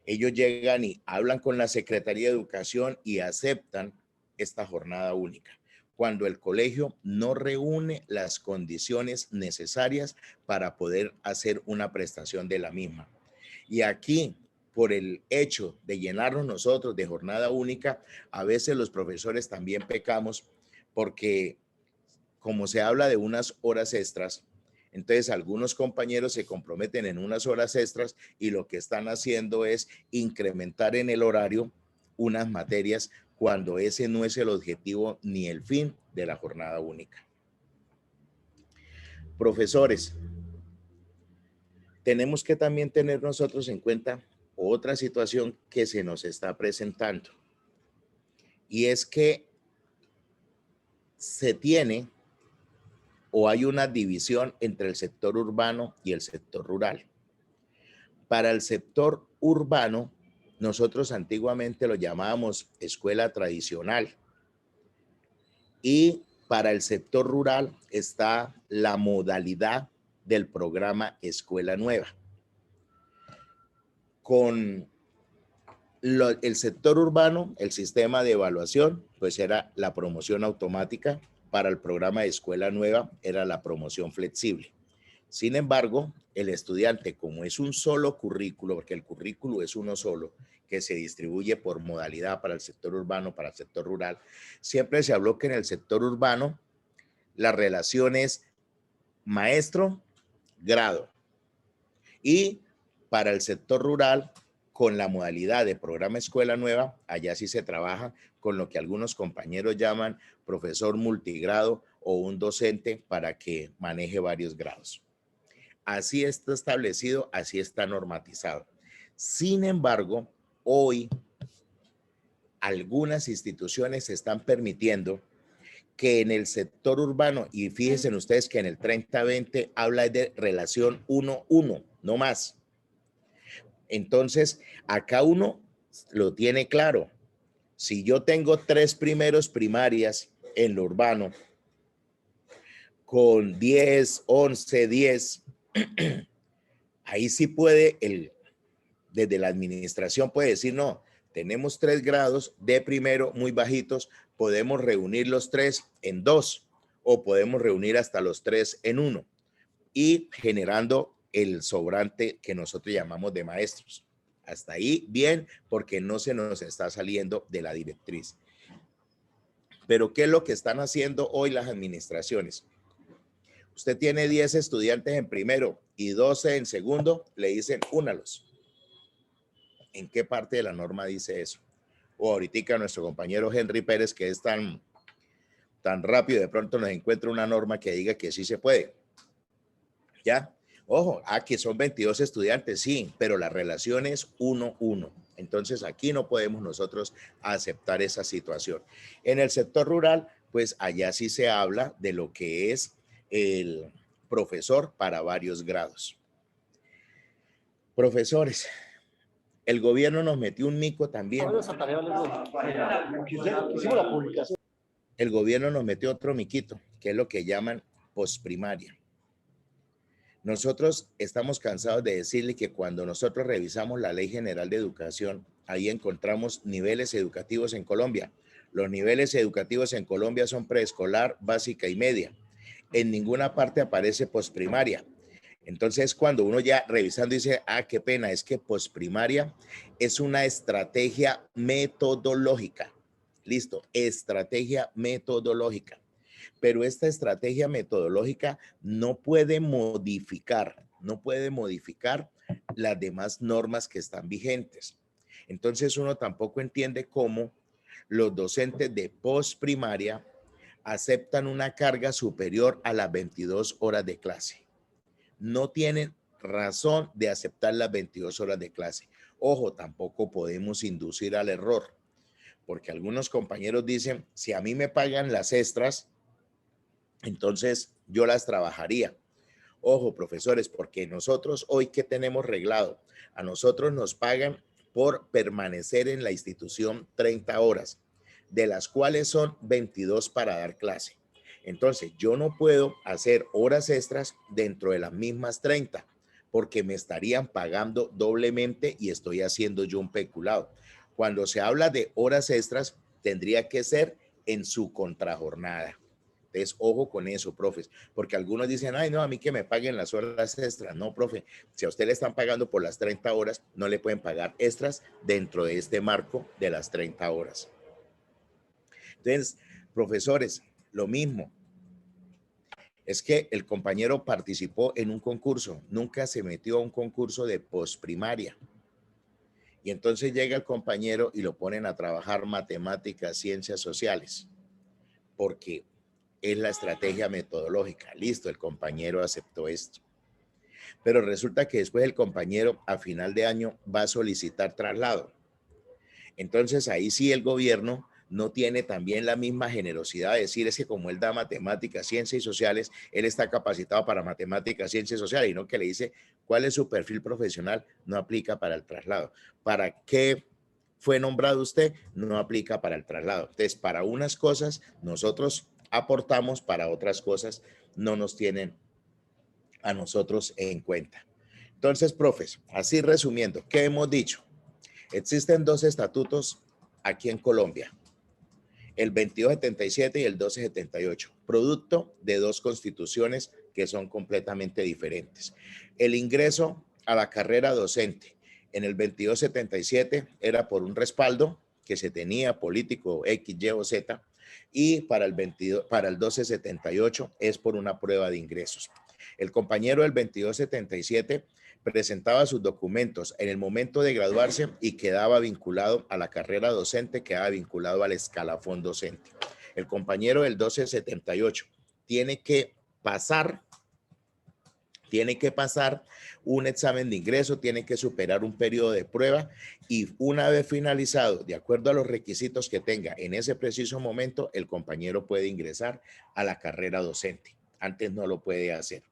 ellos llegan y hablan con la Secretaría de Educación y aceptan esta jornada única, cuando el colegio no reúne las condiciones necesarias para poder hacer una prestación de la misma. Y aquí, por el hecho de llenarnos nosotros de jornada única, a veces los profesores también pecamos porque como se habla de unas horas extras, entonces algunos compañeros se comprometen en unas horas extras y lo que están haciendo es incrementar en el horario unas materias cuando ese no es el objetivo ni el fin de la jornada única. Profesores, tenemos que también tener nosotros en cuenta otra situación que se nos está presentando y es que se tiene o hay una división entre el sector urbano y el sector rural. Para el sector urbano nosotros antiguamente lo llamábamos escuela tradicional. Y para el sector rural está la modalidad del programa Escuela Nueva. Con el sector urbano, el sistema de evaluación, pues era la promoción automática. Para el programa de Escuela Nueva era la promoción flexible. Sin embargo, el estudiante, como es un solo currículo, porque el currículo es uno solo, que se distribuye por modalidad para el sector urbano, para el sector rural, siempre se habló que en el sector urbano la relación es maestro-grado. Y para el sector rural, con la modalidad de programa Escuela Nueva, allá sí se trabaja con lo que algunos compañeros llaman profesor multigrado o un docente para que maneje varios grados. Así está establecido, así está normatizado. Sin embargo, hoy algunas instituciones están permitiendo que en el sector urbano, y fíjense ustedes que en el 3020 habla de relación 1-1, no más. Entonces, acá uno lo tiene claro. Si yo tengo 3 primeros primarias en lo urbano, con 10, 11, 10, ahí sí puede, desde la administración puede decir, no, tenemos 3 grados de primero muy bajitos, podemos reunir los 3 en 2 o podemos reunir hasta los 3 en 1 y generando el sobrante que nosotros llamamos de maestros. Hasta ahí bien, porque no se nos está saliendo de la directriz. Pero ¿qué es lo que están haciendo hoy las administraciones? Usted tiene 10 estudiantes en primero y 12 en segundo, le dicen únalos. ¿En qué parte de la norma dice eso? O ahorita nuestro compañero Henry Pérez, que es tan rápido, de pronto nos encuentra una norma que diga que sí se puede. ¿Ya? Ojo, aquí son 22 estudiantes, sí, pero la relación es 1-1. Entonces aquí no podemos nosotros aceptar esa situación. En el sector rural, pues allá sí se habla de lo que es el profesor para varios grados. Profesores, el gobierno nos metió un mico también. El gobierno nos metió otro miquito, que es lo que llaman posprimaria. Nosotros estamos cansados de decirle que cuando nosotros revisamos la Ley General de Educación, ahí encontramos niveles educativos en Colombia. Los niveles educativos en Colombia son preescolar, básica y media. En ninguna parte aparece posprimaria. Entonces, cuando uno ya revisando dice, ah, qué pena, es que posprimaria es una estrategia metodológica. Listo, estrategia metodológica. Pero esta estrategia metodológica no puede modificar las demás normas que están vigentes. Entonces uno tampoco entiende cómo los docentes de postprimaria aceptan una carga superior a las 22 horas de clase. No tienen razón de aceptar las 22 horas de clase. Ojo, tampoco podemos inducir al error, porque algunos compañeros dicen, si a mí me pagan las extras, entonces yo las trabajaría. Ojo, profesores, porque nosotros hoy, ¿qué tenemos reglado? A nosotros nos pagan por permanecer en la institución 30 horas, de las cuales son 22 para dar clase. Entonces, yo no puedo hacer horas extras dentro de las mismas 30, porque me estarían pagando doblemente y estoy haciendo yo un peculado. Cuando se habla de horas extras, tendría que ser en su contrajornada. Entonces, ojo con eso, profes, porque algunos dicen, ay, no, a mí que me paguen las horas extras. No, profe, si a usted le están pagando por las 30 horas, no le pueden pagar extras dentro de este marco de las 30 horas. Entonces, profesores, lo mismo. Es que el compañero participó en un concurso, nunca se metió a un concurso de postprimaria. Y entonces llega el compañero y lo ponen a trabajar matemáticas, ciencias sociales, porque es la estrategia metodológica. Listo, el compañero aceptó esto. Pero resulta que después el compañero a final de año va a solicitar traslado. Entonces ahí sí el gobierno no tiene también la misma generosidad de decir, es que como él da matemáticas, ciencias y sociales, él está capacitado para matemáticas, ciencias y sociales, y no que le dice cuál es su perfil profesional, no aplica para el traslado. ¿Para qué fue nombrado usted, no aplica para el traslado. Entonces, para unas cosas nosotros aportamos, para otras cosas no nos tienen a nosotros en cuenta. Entonces, profes, así resumiendo, ¿qué hemos dicho? Existen dos estatutos aquí en Colombia, el 2277 y el 1278, producto de dos constituciones que son completamente diferentes. El ingreso a la carrera docente en el 2277 era por un respaldo que se tenía político X, Y o Z, y para el 1278 es por una prueba de ingresos. El compañero del 2277 presentaba sus documentos en el momento de graduarse y quedaba vinculado a la carrera docente, quedaba vinculado al escalafón docente. El compañero del 1278 tiene que pasar un examen de ingreso, tiene que superar un periodo de prueba y una vez finalizado, de acuerdo a los requisitos que tenga en ese preciso momento, el compañero puede ingresar a la carrera docente. Antes no lo puede hacer.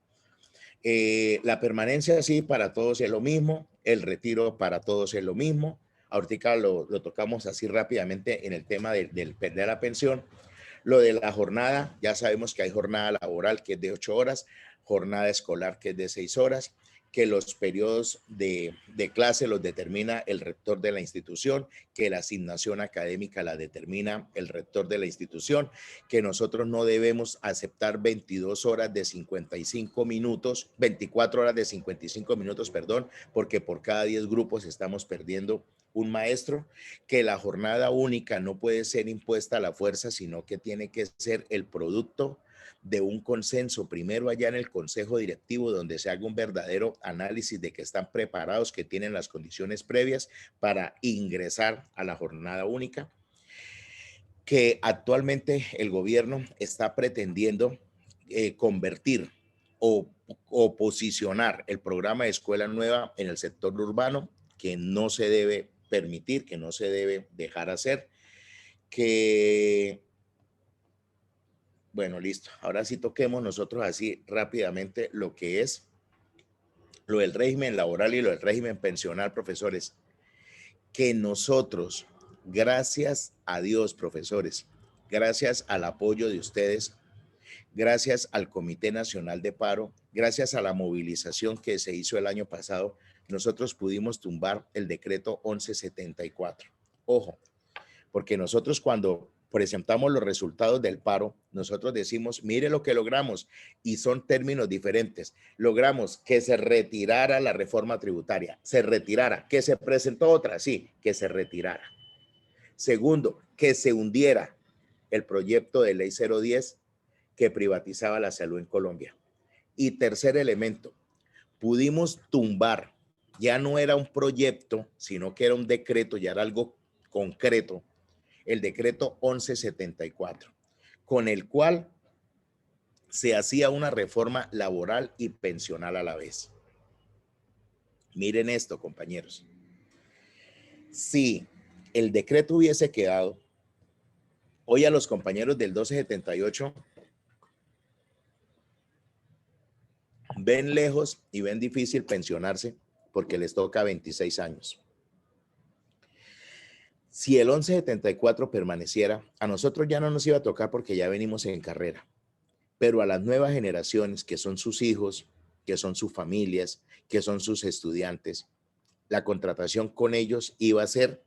La permanencia sí para todos es lo mismo, el retiro para todos es lo mismo. Ahorita lo tocamos así rápidamente en el tema de la pensión. Lo de la jornada, ya sabemos que hay jornada laboral que es de 8 horas, jornada escolar que es de 6 horas, que los periodos de clase los determina el rector de la institución, que la asignación académica la determina el rector de la institución, que nosotros no debemos aceptar 22 horas de 55 minutos, 24 horas de 55 minutos, perdón, porque por cada 10 grupos estamos perdiendo un maestro, que la jornada única no puede ser impuesta a la fuerza, sino que tiene que ser el producto de un consenso, primero allá en el consejo directivo, donde se haga un verdadero análisis de que están preparados, que tienen las condiciones previas para ingresar a la jornada única, que actualmente el gobierno está pretendiendo convertir o posicionar el programa de escuela nueva en el sector urbano, que no se debe permitir, que no se debe dejar hacer, que... Bueno, listo. Ahora sí toquemos nosotros así rápidamente lo que es lo del régimen laboral y lo del régimen pensional, profesores. Que nosotros, gracias a Dios, profesores, gracias al apoyo de ustedes, gracias al Comité Nacional de Paro, gracias a la movilización que se hizo el año pasado, nosotros pudimos tumbar el decreto 1174. Ojo, porque nosotros cuando presentamos los resultados del paro, nosotros decimos, mire lo que logramos, y son términos diferentes. Logramos que se retirara la reforma tributaria, se retirara, que se presentó otra, sí, que se retirara. Segundo, que se hundiera el proyecto de ley 010 que privatizaba la salud en Colombia. Y tercer elemento, pudimos tumbar, ya no era un proyecto, sino que era un decreto, ya era algo concreto, el decreto 1174, con el cual se hacía una reforma laboral y pensional a la vez. Miren esto, compañeros. Si el decreto hubiese quedado, hoy a los compañeros del 1278 ven lejos y ven difícil pensionarse porque les toca 26 años. Si el 1174 permaneciera, a nosotros ya no nos iba a tocar porque ya venimos en carrera, pero a las nuevas generaciones, que son sus hijos, que son sus familias, que son sus estudiantes, la contratación con ellos iba a ser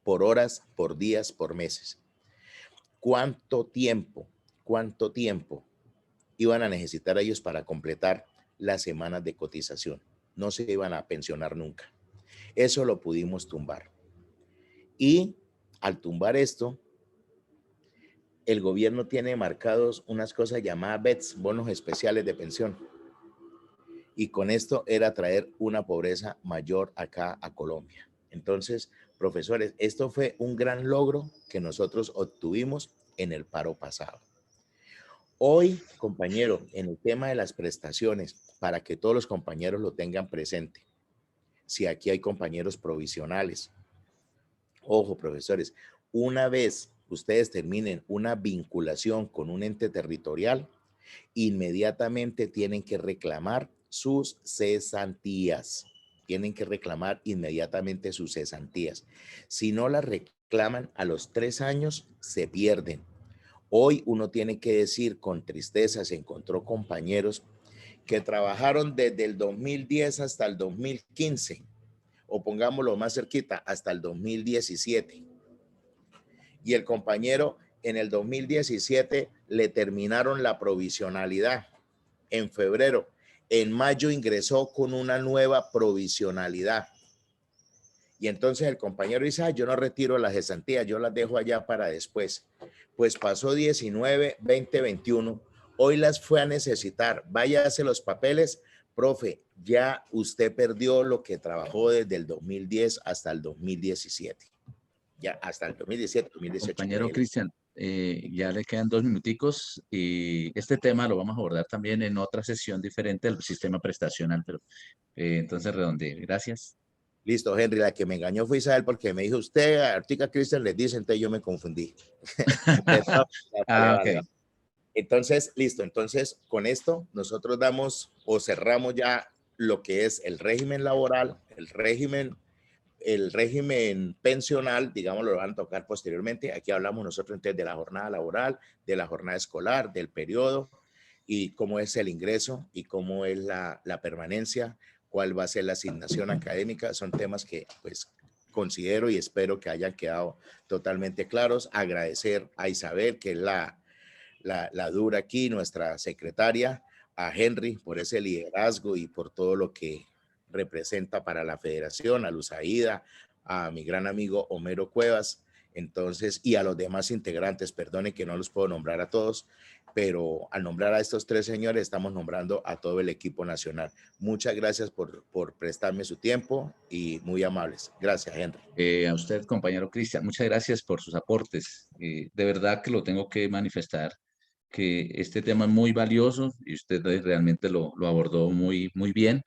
por horas, por días, por meses. ¿Cuánto tiempo iban a necesitar ellos para completar las semanas de cotización? No se iban a pensionar nunca. Eso lo pudimos tumbar. Y al tumbar esto, el gobierno tiene marcados unas cosas llamadas BEPS, bonos especiales de pensión. Y con esto era traer una pobreza mayor acá a Colombia. Entonces, profesores, esto fue un gran logro que nosotros obtuvimos en el paro pasado. Hoy, compañero, en el tema de las prestaciones, para que todos los compañeros lo tengan presente, si aquí hay compañeros provisionales, ojo, profesores, una vez ustedes terminen una vinculación con un ente territorial, inmediatamente tienen que reclamar sus cesantías. tienen que reclamar inmediatamente sus cesantías. Si no las reclaman a los 3 años, se pierden. Hoy uno tiene que decir con tristeza, se encontró compañeros que trabajaron desde el 2010 hasta el 2015, o pongámoslo más cerquita, hasta el 2017. Y el compañero en el 2017 le terminaron la provisionalidad en febrero. En mayo ingresó con una nueva provisionalidad. Y entonces el compañero dice, yo no retiro las cesantías, yo las dejo allá para después. Pues pasó 19, 20, 21. Hoy las fue a necesitar. Vaya a hacer los papeles. Profe, ya usted perdió lo que trabajó desde el 2010 hasta el 2017. Ya hasta el 2017, 2018. Compañero Cristian, ya le quedan 2 minuticos y este tema lo vamos a abordar también en otra sesión diferente del sistema prestacional, pero entonces redondeé. Gracias. Listo, Henry, la que me engañó fue Isabel porque me dijo, usted, Artica Cristian, les dice, entonces yo me confundí. Ok. Entonces, listo. Entonces, con esto nosotros damos o cerramos ya lo que es el régimen laboral, el régimen pensional, digamos, lo van a tocar posteriormente. Aquí hablamos nosotros entonces de la jornada laboral, de la jornada escolar, del periodo y cómo es el ingreso y cómo es la permanencia, cuál va a ser la asignación académica. Son temas que pues considero y espero que hayan quedado totalmente claros. Agradecer a Isabel, que es la dura aquí, nuestra secretaria, a Henry por ese liderazgo y por todo lo que representa para la federación, a Luz Aida, a mi gran amigo Homero Cuevas, entonces, y a los demás integrantes, perdone que no los puedo nombrar a todos, pero al nombrar a estos 3 señores estamos nombrando a todo el equipo nacional. Muchas gracias por prestarme su tiempo y muy amables. Gracias, Henry. A usted, compañero Cristian, muchas gracias por sus aportes. De verdad que lo tengo que manifestar, que este tema es muy valioso y usted realmente lo abordó muy bien.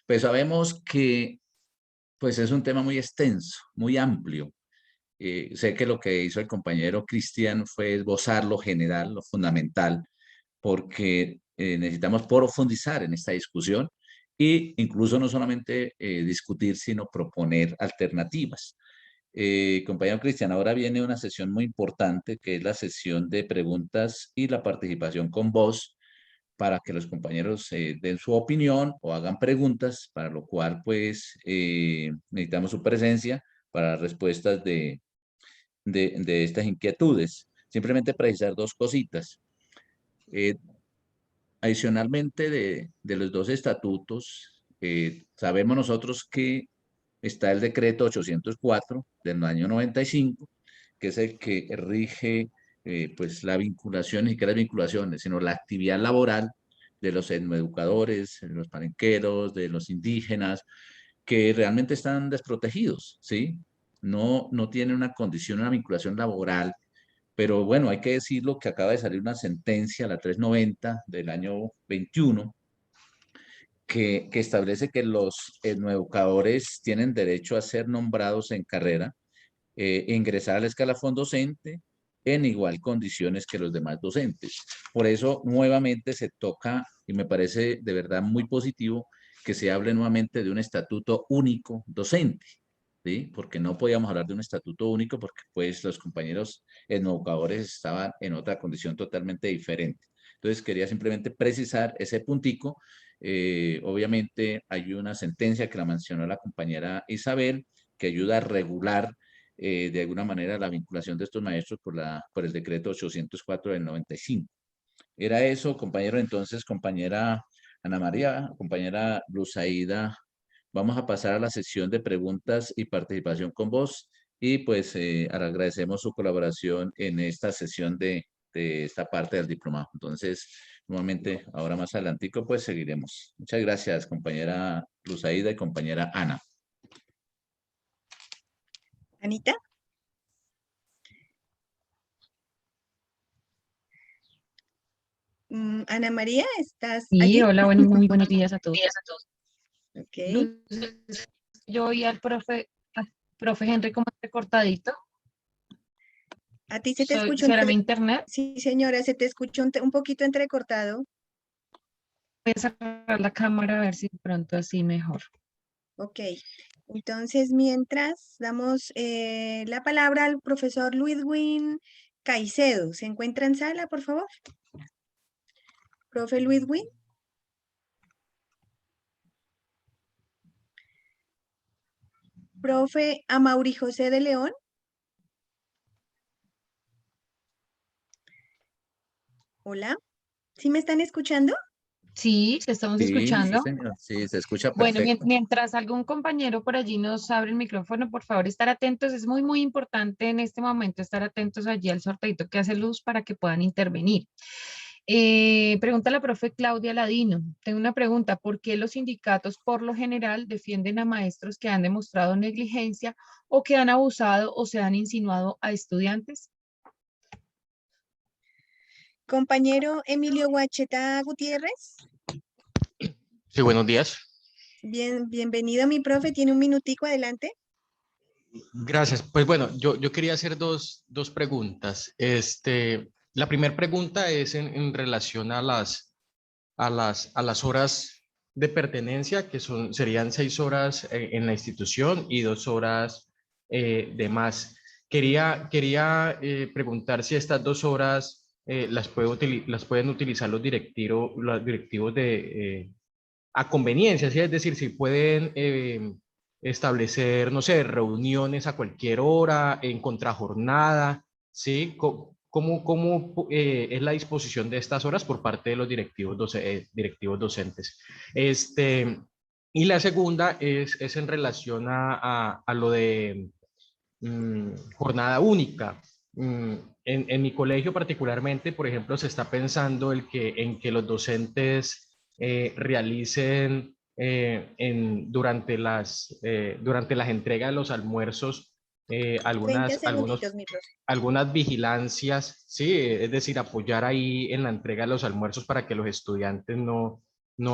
Pues sabemos que pues es un tema muy extenso, muy amplio. Sé que lo que hizo el compañero Cristian fue esbozar lo general, lo fundamental, porque necesitamos profundizar en esta discusión e incluso no solamente discutir, sino proponer alternativas. Compañero Cristian, ahora viene una sesión muy importante, que es la sesión de preguntas y la participación con voz, para que los compañeros den su opinión o hagan preguntas, para lo cual pues necesitamos su presencia para respuestas de estas inquietudes. Simplemente precisar 2 cositas. Adicionalmente de los 2 estatutos, sabemos nosotros que está el decreto 804 del año 95, que es el que rige pues la vinculación, ni que las vinculaciones, sino la actividad laboral de los etnoeducadores, de los palenqueros, de los indígenas, que realmente están desprotegidos, ¿sí? No tienen una condición, una vinculación laboral, pero bueno, hay que decirlo que acaba de salir una sentencia, la 390 del año 21, que establece que los etnoeducadores tienen derecho a ser nombrados en carrera, ingresar al escalafón docente en igual condiciones que los demás docentes. Por eso, nuevamente se toca, y me parece de verdad muy positivo, que se hable nuevamente de un estatuto único docente, ¿sí? Porque no podíamos hablar de un estatuto único porque pues los compañeros etnoeducadores estaban en otra condición totalmente diferente. Entonces, quería simplemente precisar ese puntico. Obviamente hay una sentencia que la mencionó la compañera Isabel, que ayuda a regular de alguna manera la vinculación de estos maestros por el decreto 804 del 95. Era eso, compañero. Entonces, compañera Ana María, compañera Luz Aida, vamos a pasar a la sesión de preguntas y participación con vos y pues agradecemos su colaboración en esta sesión de esta parte del diplomado. Entonces, nuevamente, ahora más adelantico, pues seguiremos. Muchas gracias, compañera Luz Aida y compañera Ana. Anita. Ana María, ¿estás allí? Sí, hola, muy buenos días a todos. Ok. Yo oí al profe Henry como recortadito. A ti se te escuchó. ¿Será mi internet? Sí, señora, se te escuchó un poquito entrecortado. Voy a cerrar la cámara a ver si de pronto así mejor. Ok, entonces mientras damos la palabra al profesor Ludwig Caicedo. ¿Se encuentra en sala, por favor? Profe Ludwig. Profe Amaury José de León. Hola, ¿sí me están escuchando? Sí, te estamos Sí, sí, escuchando. señor. Sí, se escucha Bueno, perfecto. mientras algún compañero por allí nos abre el micrófono, por favor, estar atentos. Es muy, muy importante en este momento estar atentos allí al sorteito que hace Luz para que puedan intervenir. Pregunta la profe Claudia Ladino. Tengo una pregunta. ¿Por qué los sindicatos por lo general defienden a maestros que han demostrado negligencia o que han abusado o se han insinuado a estudiantes? Compañero Emilio Guacheta Gutiérrez. Sí, buenos días. Bienvenido, mi profe. Tiene un minutico, adelante. Gracias. Pues bueno, yo quería hacer dos preguntas. La primera pregunta es en relación a las horas de pertenencia, que serían 6 horas en la institución y 2 horas de más. Quería preguntar si estas 2 horas las pueden utilizar los directivos a conveniencia, ¿sí? Es decir, si pueden establecer, no sé, reuniones a cualquier hora, en contrajornada, ¿sí? ¿Cómo es la disposición de estas horas por parte de los directivos docentes? Y la segunda es en relación a lo de jornada única. En mi colegio particularmente, por ejemplo, se está pensando en que los docentes realicen durante las entregas de los almuerzos 30 segunditos, mi profe. algunas vigilancias, sí, es decir, apoyar ahí en la entrega de los almuerzos para que los estudiantes no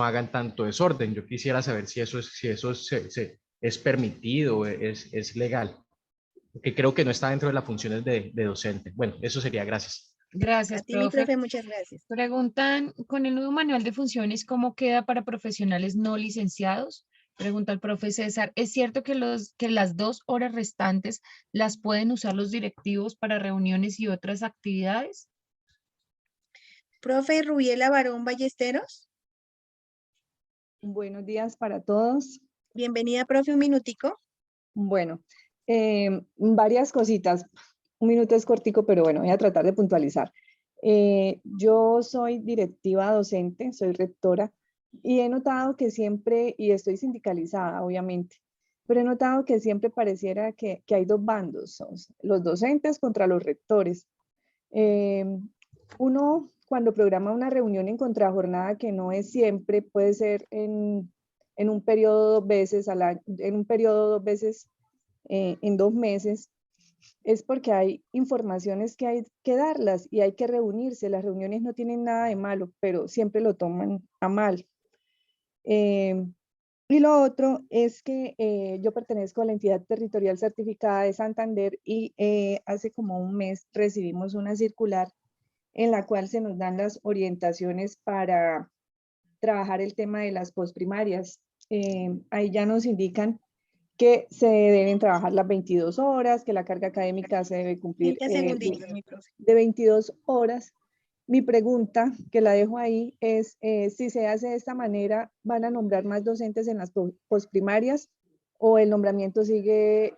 hagan tanto desorden. Yo quisiera saber si eso es permitido, es legal, que creo que no está dentro de las funciones de docente. Bueno, eso sería, gracias. A Gracias, ti, mi profe. profe, muchas gracias. Preguntan, con el nuevo manual de funciones, ¿cómo queda para profesionales no licenciados? Pregunta el profe César. ¿Es cierto que las 2 horas restantes las pueden usar los directivos para reuniones y otras actividades? Profe Rubiela Barón Ballesteros. Buenos días para todos. Bienvenida, profe, un minutico. Bueno, varias cositas. Un minuto es cortico, pero bueno, voy a tratar de puntualizar. Yo soy directiva docente, soy rectora, y he notado que siempre, y estoy sindicalizada, obviamente, pero he notado que siempre pareciera que hay dos bandos, los docentes contra los rectores. Uno, cuando programa una reunión en contrajornada, que no es siempre, puede ser en un periodo 2 veces al año, en un periodo 2 veces en 2 meses, es porque hay informaciones que hay que darlas y hay que reunirse. Las reuniones no tienen nada de malo, pero siempre lo toman a mal. Y lo otro es que yo pertenezco a la entidad territorial certificada de Santander y hace como un mes recibimos una circular en la cual se nos dan las orientaciones para trabajar el tema de las postprimarias. Ahí ya nos indican que se deben trabajar las 22 horas, que la carga académica se debe cumplir 30 segunditos, mi profe. de 22 horas. Mi pregunta, que la dejo ahí, es si se hace de esta manera, ¿van a nombrar más docentes en las postprimarias o el nombramiento sigue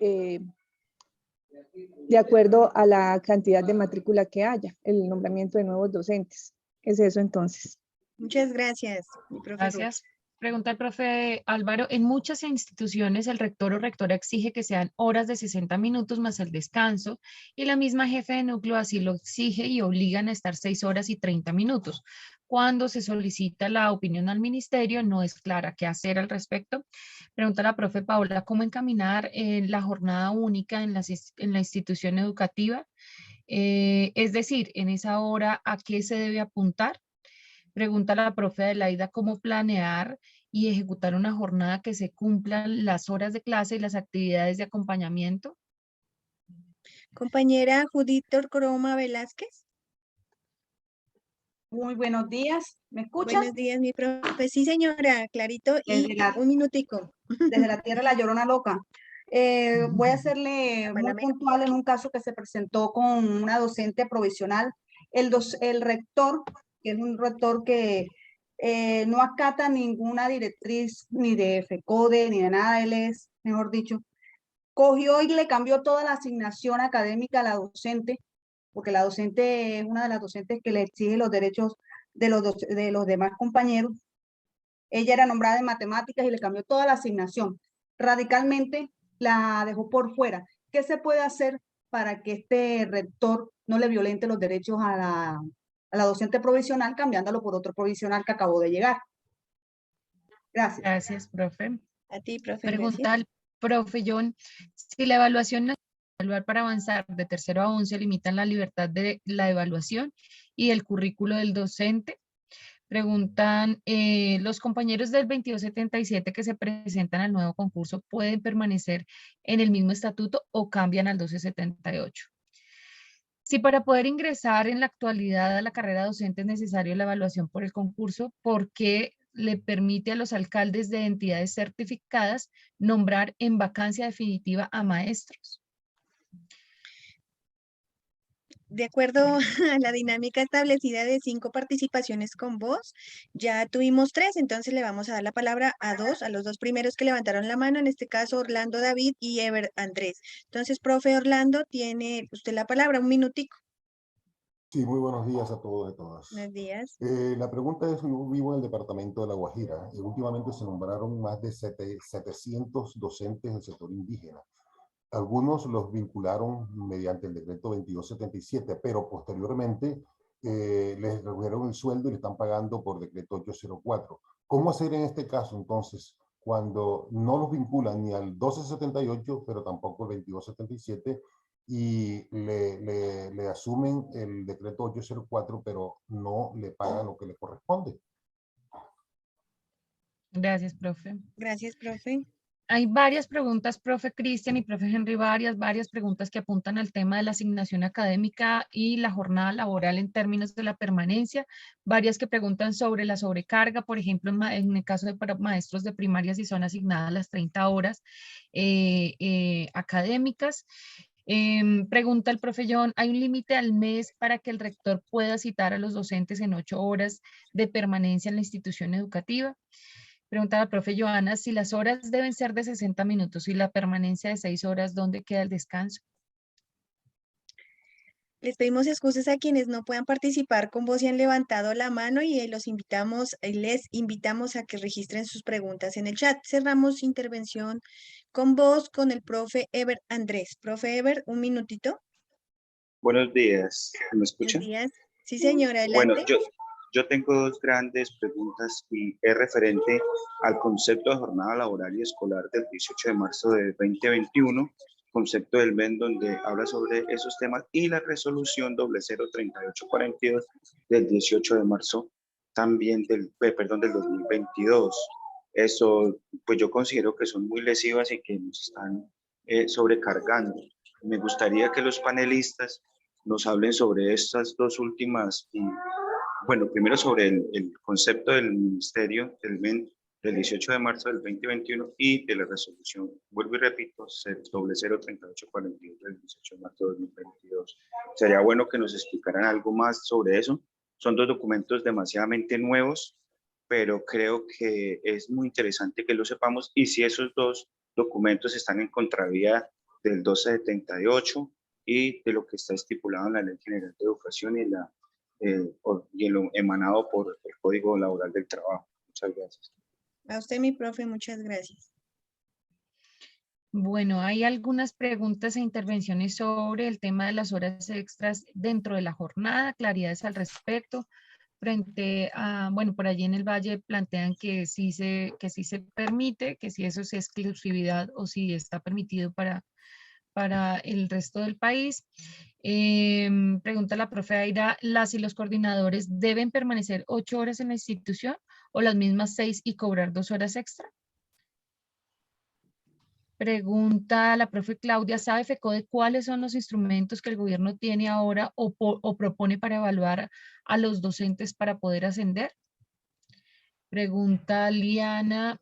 de acuerdo a la cantidad de matrícula que haya, el nombramiento de nuevos docentes? Es eso entonces. Muchas gracias, mi profe. Gracias. Pregunta el profe Álvaro. En muchas instituciones el rector o rectora exige que sean horas de 60 minutos más el descanso y la misma jefe de núcleo así lo exige y obligan a estar 6 horas y 30 minutos. Cuando se solicita la opinión al ministerio, no es clara qué hacer al respecto. Pregunta la profe Paula, ¿cómo encaminar la jornada única en la institución educativa? Es decir, en esa hora, ¿a qué se debe apuntar? Pregunta la profe Adelaida cómo planear y ejecutar una jornada que se cumplan las horas de clase y las actividades de acompañamiento. Compañera Judith Torcoroma Velázquez. Muy buenos días. ¿Me escuchan? Buenos días, mi profe. Sí, señora, clarito, y Desde la, un minutico. desde la tierra de la Llorona Loca. Voy a serle muy puntual en un caso que se presentó con una docente provisional. El rector, que es un rector que no acata ninguna directriz ni de FECODE ni de nada, él es, mejor dicho, cogió y le cambió toda la asignación académica a la docente, porque la docente es una de las docentes que le exige los derechos de los demás compañeros. Ella era nombrada en matemáticas y le cambió toda la asignación. Radicalmente la dejó por fuera. ¿Qué se puede hacer para que este rector no le violente los derechos a la docente provisional, cambiándolo por otro provisional que acabó de llegar? Gracias. Gracias, profe. A ti, profe. Pregunta al profe John, si la evaluación nacional para avanzar de tercero a 11 limitan la libertad de la evaluación y el currículo del docente. Preguntan, ¿los compañeros del 2277 que se presentan al nuevo concurso pueden permanecer en el mismo estatuto o cambian al 1278? Si para poder ingresar en la actualidad a la carrera docente es necesario la evaluación por el concurso, ¿por qué le permite a los alcaldes de entidades certificadas nombrar en vacancia definitiva a maestros? De acuerdo a la dinámica establecida de 5 participaciones con voz, ya tuvimos 3, entonces le vamos a dar la palabra a los 2 primeros que levantaron la mano, en este caso Orlando David y Ever Andrés. Entonces, profe Orlando, tiene usted la palabra, un minutico. Sí, muy buenos días a todos y a todas. Buenos días. La pregunta es, yo vivo en el departamento de La Guajira y últimamente se nombraron más de 700 docentes del sector indígena. Algunos los vincularon mediante el decreto 2277, pero posteriormente les redujeron el sueldo y le están pagando por decreto 804. ¿Cómo hacer en este caso entonces cuando no los vinculan ni al 1278, pero tampoco el 2277 y le asumen el decreto 804, pero no le pagan lo que le corresponde? Gracias, profe. Gracias, profe. Hay varias preguntas, profe Cristian y profe Henry, varias preguntas que apuntan al tema de la asignación académica y la jornada laboral en términos de la permanencia, varias que preguntan sobre la sobrecarga, por ejemplo, en el caso de para maestros de primaria si son asignadas las 30 horas académicas. Pregunta el profe John, ¿hay un límite al mes para que el rector pueda citar a los docentes en 8 horas de permanencia en la institución educativa? Pregunta la profe Joana, si las horas deben ser de 60 minutos y la permanencia de 6 horas, ¿dónde queda el descanso? Les pedimos excusas a quienes no puedan participar con voz y han levantado la mano y les invitamos a que registren sus preguntas en el chat. Cerramos intervención con voz con el profe Ever Andrés. Profe Ever, un minutito. Buenos días, ¿me escuchan? Buenos días. Sí, señora, adelante. Bueno, yo tengo 2 grandes preguntas y es referente al concepto de jornada laboral y escolar del 18 de marzo de 2021, concepto del MEN donde habla sobre esos temas y la resolución 003842 del 18 de marzo también del 2022. Eso, pues yo considero que son muy lesivas y que nos están sobrecargando. Me gustaría que los panelistas nos hablen sobre estas 2 últimas. Bueno, primero sobre el concepto del Ministerio del MEN del 18 de marzo del 2021 y de la resolución, vuelvo y repito, 003842 del 18 de marzo del 2022. Sería bueno que nos explicaran algo más sobre eso. Son 2 documentos demasiadamente nuevos, pero creo que es muy interesante que lo sepamos y si esos 2 documentos están en contravía del 1278 y de lo que está estipulado en la Ley General de Educación y lo emanado por el Código Laboral del Trabajo. Muchas gracias. A usted, mi profe, muchas gracias. Bueno, hay algunas preguntas e intervenciones sobre el tema de las horas extras dentro de la jornada, claridades al respecto. Frente a, bueno, por allí en el Valle plantean que sí se permite, que si eso es exclusividad o si está permitido para el resto del país. Pregunta la profe Aira, ¿las y los coordinadores deben permanecer 8 horas en la institución o las mismas 6 y cobrar 2 horas extra? Pregunta la profe Claudia, ¿sabe FECODE cuáles son los instrumentos que el gobierno tiene ahora o propone para evaluar a los docentes para poder ascender? Pregunta Liana,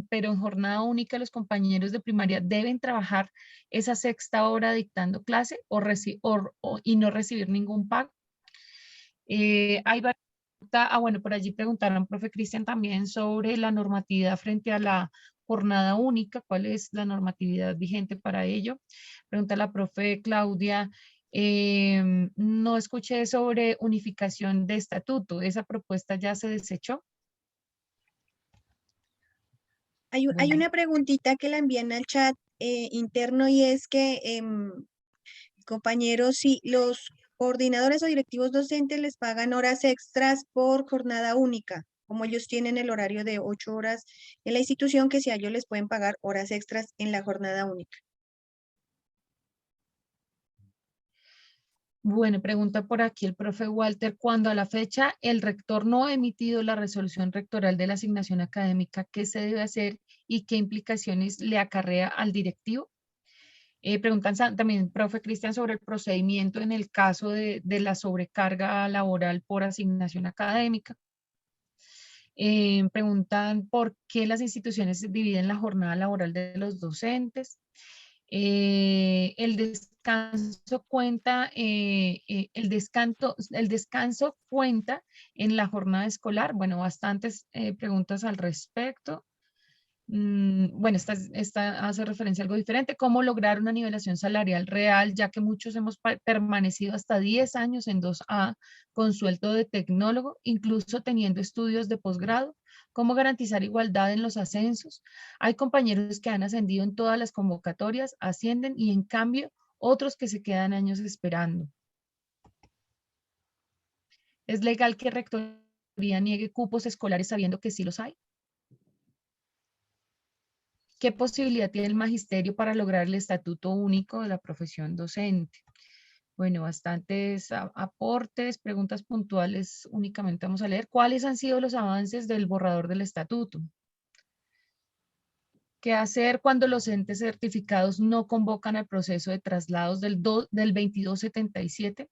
pero en jornada única los compañeros de primaria deben trabajar esa sexta hora dictando clase y no recibir ningún pago. Hay varias bueno, por allí preguntaron, profe Cristian, también sobre la normatividad frente a la jornada única, cuál es la normatividad vigente para ello. Pregunta la profe Claudia, no escuché sobre unificación de estatuto, ¿esa propuesta ya se desechó? Hay una preguntita que la envían al chat interno y es que, compañeros, si los coordinadores o directivos docentes les pagan horas extras por jornada única, como ellos tienen el horario de 8 horas en la institución, que si a ellos les pueden pagar horas extras en la jornada única. Bueno, pregunta por aquí el profe Walter, cuando a la fecha el rector no ha emitido la resolución rectoral de la asignación académica, ¿qué se debe hacer y qué implicaciones le acarrea al directivo? Preguntan también, profe Cristian, sobre el procedimiento en el caso de la sobrecarga laboral por asignación académica. Preguntan por qué las instituciones dividen la jornada laboral de los docentes. El descanso cuenta, el descanso cuenta en la jornada escolar. Bueno, bastantes preguntas al respecto. Bueno, esta hace referencia a algo diferente. ¿Cómo lograr una nivelación salarial real, ya que muchos hemos permanecido hasta 10 años en 2A con sueldo de tecnólogo, incluso teniendo estudios de posgrado? ¿Cómo garantizar igualdad en los ascensos? Hay compañeros que han ascendido en todas las convocatorias, ascienden y en cambio otros que se quedan años esperando. ¿Es legal que rectoría niegue cupos escolares sabiendo que sí los hay? ¿Qué posibilidad tiene el magisterio para lograr el estatuto único de la profesión docente? Bueno, bastantes aportes, preguntas puntuales únicamente vamos a leer. ¿Cuáles han sido los avances del borrador del estatuto? ¿Qué hacer cuando los entes certificados no convocan al proceso de traslados del 2277?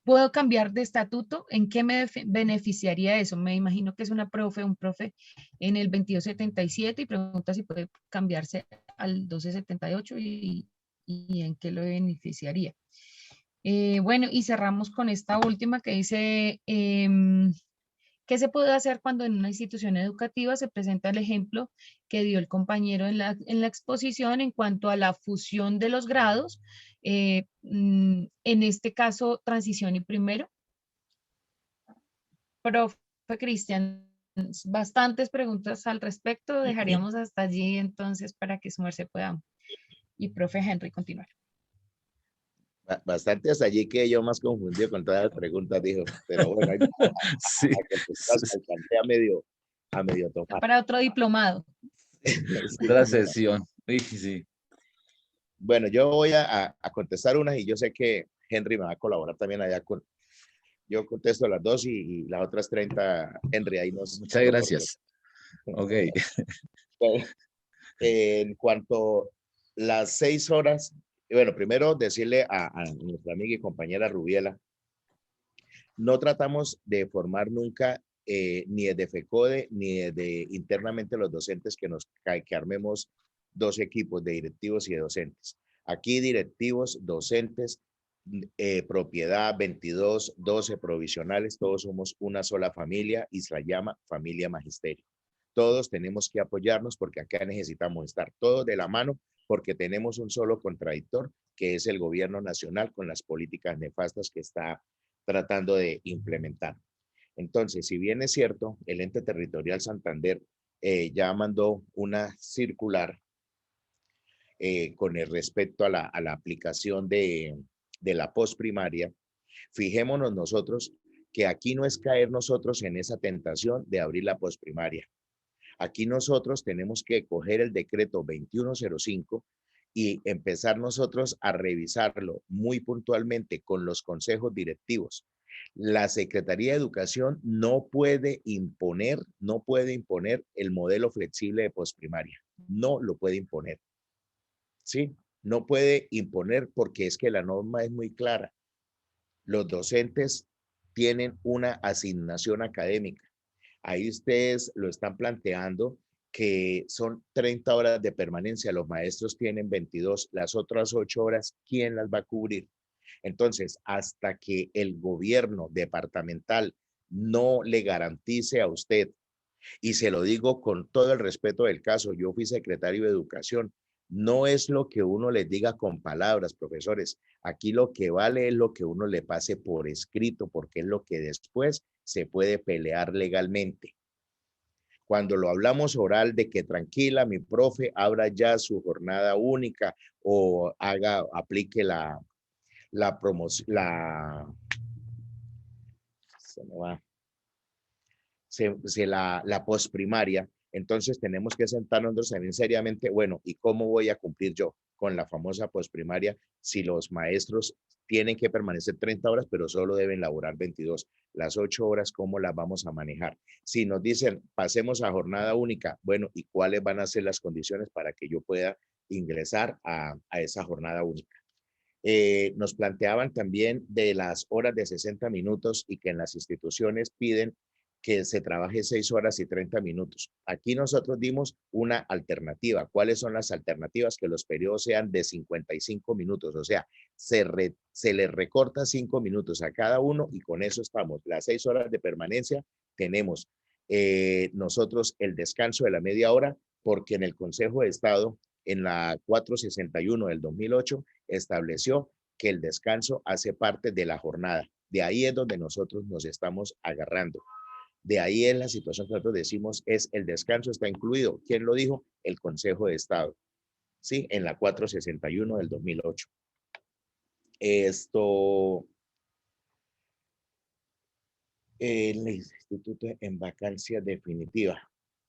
¿Puedo cambiar de estatuto? ¿En qué me beneficiaría eso? Me imagino que es un profe en el 2277 y pregunta si puede cambiarse al 1278 y en qué lo beneficiaría. Bueno, y cerramos con esta última que dice, ¿qué se puede hacer cuando en una institución educativa se presenta el ejemplo que dio el compañero en la exposición en cuanto a la fusión de los grados? En este caso, transición y primero. Profe Cristian, bastantes preguntas al respecto. Dejaríamos hasta allí entonces para que su merced pueda. Y profe Henry, continuar. Bastante hasta allí que yo más confundido con todas las preguntas, dijo. Pero bueno, sí. Alcancé a medio tomar. Para otro diplomado. Otra sesión. Sí. Bueno, yo voy a contestar unas y yo sé que Henry me va a colaborar también allá con... Yo contesto las dos y las otras 30, Henry, ahí nos... Muchas gracias. Ok. En cuanto a las 6 horas, bueno, primero decirle a nuestra amiga y compañera Rubiela, no tratamos de formar nunca ni desde FECODE ni desde internamente los docentes que armemos dos equipos de directivos y de docentes. Aquí directivos, docentes, propiedad, 22, 12 provisionales, todos somos una sola familia y se la llama familia magisterio. Todos tenemos que apoyarnos porque acá necesitamos estar todos de la mano porque tenemos un solo contradictor que es el gobierno nacional con las políticas nefastas que está tratando de implementar. Entonces, si bien es cierto, el ente territorial Santander ya mandó una circular con el respecto a la aplicación de la postprimaria, fijémonos nosotros que aquí no es caer nosotros en esa tentación de abrir la postprimaria. Aquí nosotros tenemos que coger el decreto 2105 y empezar nosotros a revisarlo muy puntualmente con los consejos directivos. La Secretaría de Educación no puede imponer el modelo flexible de postprimaria. No lo puede imponer. ¿Sí? No puede imponer porque es que la norma es muy clara. Los docentes tienen una asignación académica. Ahí ustedes lo están planteando que son 30 horas de permanencia, los maestros tienen 22, las otras 8 horas, ¿quién las va a cubrir? Entonces, hasta que el gobierno departamental no le garantice a usted, y se lo digo con todo el respeto del caso, yo fui secretario de Educación, no es lo que uno les diga con palabras, profesores, aquí lo que vale es lo que uno le pase por escrito, porque es lo que después se puede pelear legalmente. Cuando lo hablamos oral de que tranquila, mi profe, abra ya su jornada única o aplique la promoción, la postprimaria, entonces tenemos que sentarnos también seriamente, bueno, ¿y cómo voy a cumplir yo con la famosa postprimaria si los maestros tienen que permanecer 30 horas, pero solo deben laborar 22? Las 8 horas, ¿cómo las vamos a manejar? Si nos dicen, pasemos a jornada única, bueno, ¿y cuáles van a ser las condiciones para que yo pueda ingresar a esa jornada única? Nos planteaban también de las horas de 60 minutos y que en las instituciones piden que se trabaje 6 horas y 30 minutos. Aquí nosotros dimos una alternativa. ¿Cuáles son las alternativas? Que los periodos sean de 55 minutos, o sea, se le recorta 5 minutos a cada uno y con eso estamos. Las 6 horas de permanencia tenemos nosotros el descanso de la media hora, porque en el Consejo de Estado, en la 461 del 2008, estableció que el descanso hace parte de la jornada. De ahí es donde nosotros nos estamos agarrando. De ahí es la situación que nosotros decimos, es el descanso está incluido. ¿Quién lo dijo? El Consejo de Estado. Sí, en la 461 del 2008. El instituto en vacancia definitiva.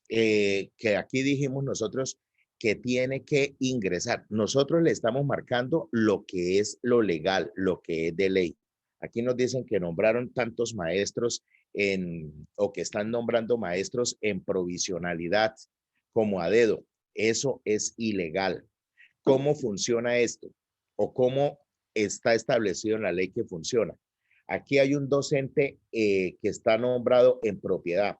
Que aquí dijimos nosotros que tiene que ingresar. Nosotros le estamos marcando lo que es lo legal, lo que es de ley. Aquí nos dicen que nombraron tantos maestros o que están nombrando maestros en provisionalidad como a dedo. Eso es ilegal. ¿Cómo funciona esto? ¿O cómo está establecido en la ley que funciona? Aquí hay un docente que está nombrado en propiedad.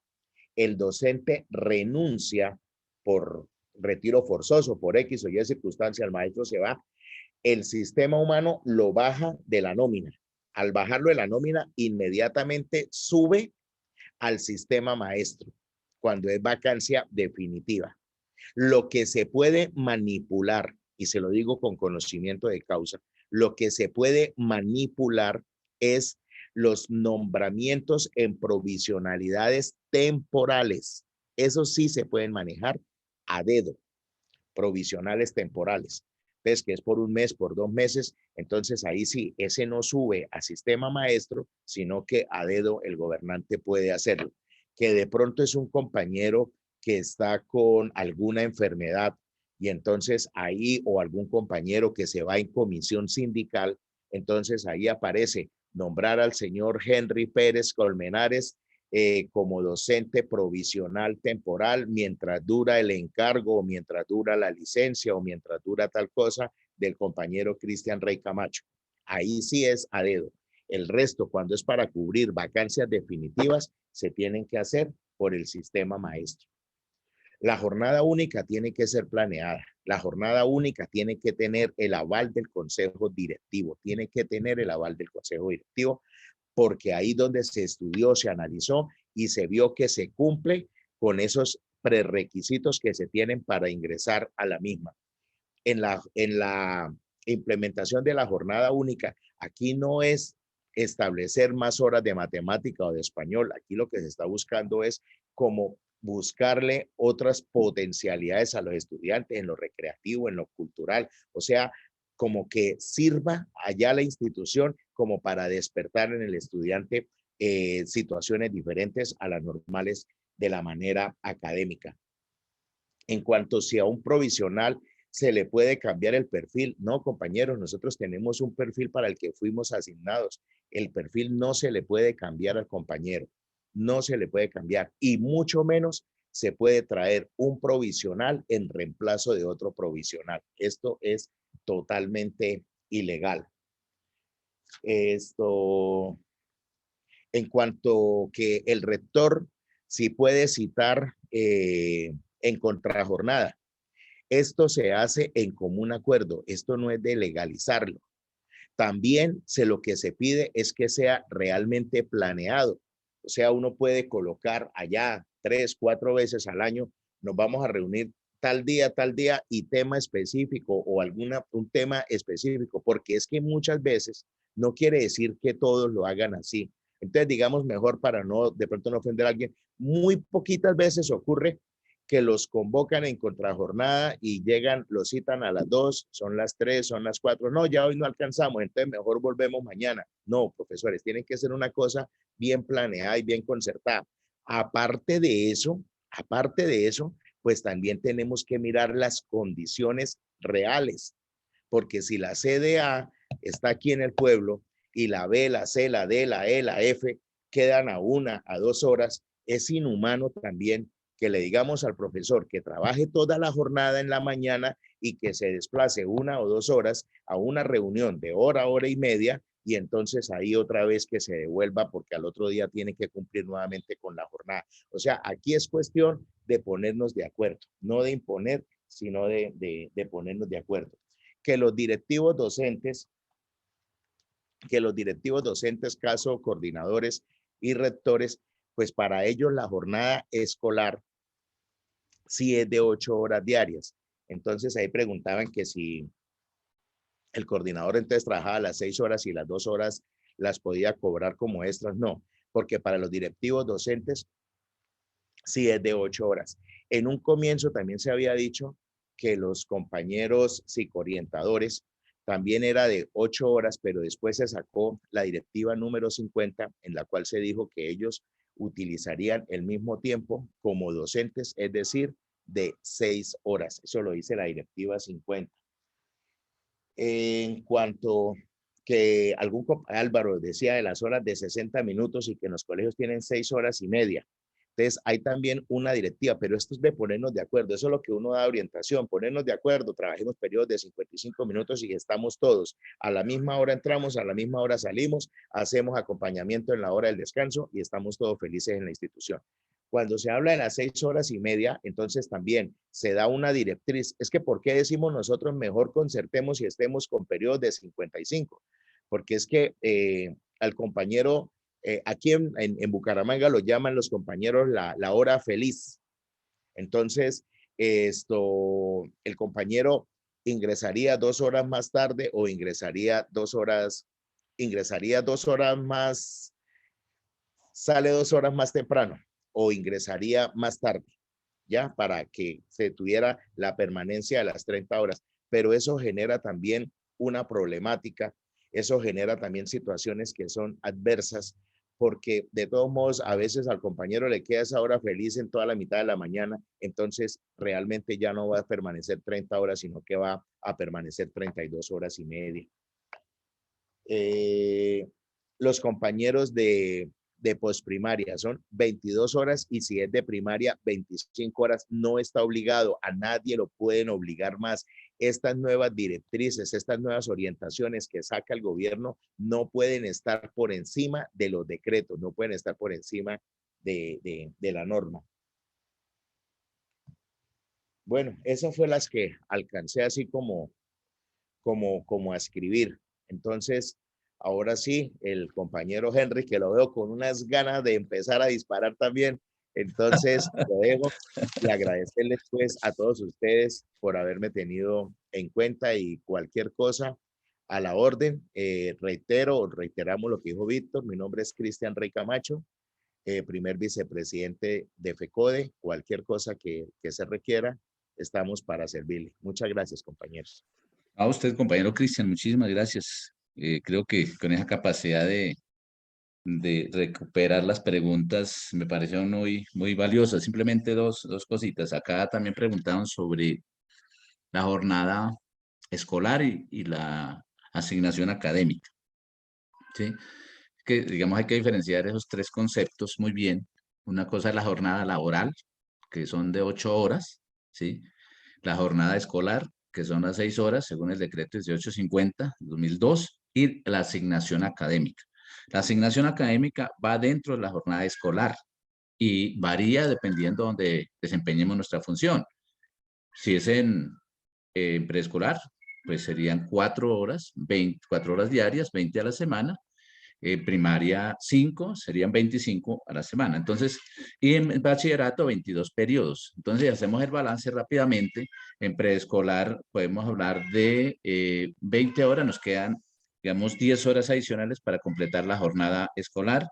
El docente renuncia por retiro forzoso, por X o Y circunstancia, el maestro se va, el sistema humano lo baja de la nómina. Al bajarlo de la nómina, inmediatamente sube al sistema maestro, cuando es vacancia definitiva. Lo que se puede manipular, y se lo digo con conocimiento de causa, lo que se puede manipular es los nombramientos en provisionalidades temporales. Eso sí se pueden manejar a dedo, provisionales temporales. Entonces, que es por un mes, por 2 meses, entonces ahí sí, ese no sube a sistema maestro, sino que a dedo el gobernante puede hacerlo. Que de pronto es un compañero que está con alguna enfermedad y entonces ahí, o algún compañero que se va en comisión sindical, entonces ahí aparece nombrar al señor Henry Pérez Colmenares como docente provisional temporal mientras dura el encargo, o mientras dura la licencia, o mientras dura tal cosa del compañero Cristian Rey Camacho. Ahí sí es a dedo. El resto, cuando es para cubrir vacancias definitivas, se tienen que hacer por el sistema maestro. La jornada única tiene que ser planeada. La jornada única tiene que tener el aval del consejo directivo. Tiene que tener el aval del consejo directivo, porque ahí donde se estudió, se analizó y se vio que se cumple con esos prerequisitos que se tienen para ingresar a la misma. En la implementación de la jornada única, aquí no es establecer más horas de matemática o de español. Aquí lo que se está buscando es como buscarle otras potencialidades a los estudiantes en lo recreativo, en lo cultural, o sea, como que sirva allá la institución como para despertar en el estudiante situaciones diferentes a las normales de la manera académica. En cuanto si a un provisional se le puede cambiar el perfil, no, compañeros, nosotros tenemos un perfil para el que fuimos asignados. El perfil no se le puede cambiar al compañero, no se le puede cambiar, y mucho menos se puede traer un provisional en reemplazo de otro provisional. Esto es totalmente ilegal. En cuanto que el rector sí puede citar en contrajornada. Esto se hace en común acuerdo. Esto no es de legalizarlo. También lo que se pide es que sea realmente planeado. O sea, uno puede colocar allá 3, 4 veces al año, nos vamos a reunir tal día y tema específico o un tema específico, porque es que muchas veces no quiere decir que todos lo hagan así. Entonces, digamos, mejor para no, de pronto no ofender a alguien, muy poquitas veces ocurre que los convocan en contrajornada y llegan, los citan a las 2, son las 3, son las 4. No, ya hoy no alcanzamos, entonces mejor volvemos mañana. No, profesores, tienen que ser una cosa bien planeada y bien concertada. Aparte de eso, pues también tenemos que mirar las condiciones reales, porque si la CDA está aquí en el pueblo y la B, la C, la D, la E, la F quedan a 1, a 2 horas, es inhumano también que le digamos al profesor que trabaje toda la jornada en la mañana y que se desplace 1 o 2 horas a una reunión de hora, hora y media, y entonces ahí otra vez que se devuelva porque al otro día tiene que cumplir nuevamente con la jornada. O sea, aquí es cuestión de ponernos de acuerdo, no de imponer, sino de ponernos de acuerdo. Que los directivos docentes, caso coordinadores y rectores, pues para ellos la jornada escolar sí es de 8 horas diarias. Entonces ahí preguntaban que si el coordinador entonces trabajaba las 6 horas y las 2 horas las podía cobrar como extras. No, porque para los directivos docentes sí es de 8 horas. En un comienzo también se había dicho que los compañeros psicoorientadores también era de 8 horas, pero después se sacó la directiva número 50, en la cual se dijo que ellos utilizarían el mismo tiempo como docentes, es decir, de 6 horas. Eso lo dice la directiva 50. En cuanto que Álvaro decía de las horas de 60 minutos y que en los colegios tienen 6 horas y media. Entonces, hay también una directiva, pero esto es de ponernos de acuerdo. Eso es lo que uno da orientación, ponernos de acuerdo, trabajemos periodos de 55 minutos y estamos todos. A la misma hora entramos, a la misma hora salimos, hacemos acompañamiento en la hora del descanso y estamos todos felices en la institución. Cuando se habla de las 6 horas y media, entonces también se da una directriz. Es que, ¿por qué decimos nosotros mejor concertemos y estemos con periodos de 55? Porque es que al compañero... aquí en Bucaramanga lo llaman los compañeros la hora feliz. Entonces, el compañero ingresaría 2 horas más tarde o ingresaría 2 horas más, sale 2 horas más temprano o ingresaría más tarde, ya para que se tuviera la permanencia de las 30 horas. Pero eso genera también una problemática, eso genera también situaciones que son adversas, porque de todos modos a veces al compañero le queda esa hora feliz en toda la mitad de la mañana, entonces realmente ya no va a permanecer 30 horas, sino que va a permanecer 32 horas y media. Los compañeros de posprimaria son 22 horas y si es de primaria 25 horas, no está obligado, a nadie lo pueden obligar más. Estas nuevas directrices, estas nuevas orientaciones que saca el gobierno no pueden estar por encima de los decretos, no pueden estar por encima de la norma. Bueno, esas fue las que alcancé así como a escribir. Entonces, ahora sí, el compañero Henry, que lo veo con unas ganas de empezar a disparar también. Entonces, lo dejo y agradecerles pues a todos ustedes por haberme tenido en cuenta y cualquier cosa a la orden. Reiteramos lo que dijo Víctor. Mi nombre es Cristian Rey Camacho, primer vicepresidente de FECODE. Cualquier cosa que se requiera, estamos para servirle. Muchas gracias, compañeros. A usted, compañero Cristian, muchísimas gracias. Creo que con esa capacidad de recuperar las preguntas me parecieron muy valiosas. Simplemente dos cositas. Acá también preguntaron sobre la jornada escolar y la asignación académica. ¿Sí? Que, digamos, hay que diferenciar esos 3 conceptos muy bien. Una cosa es la jornada laboral, que son de 8 horas, ¿sí? La jornada escolar, que son las 6 horas, según el decreto 1850 2002, y la asignación académica. La asignación académica va dentro de la jornada escolar y varía dependiendo de donde desempeñemos nuestra función. Si es en preescolar, pues serían 4 horas, 24 horas diarias, 20 a la semana. Primaria 5, serían 25 a la semana. Entonces, y en bachillerato 22 periodos. Entonces, si hacemos el balance rápidamente, en preescolar podemos hablar de 20 horas, nos quedan, digamos, 10 horas adicionales para completar la jornada escolar.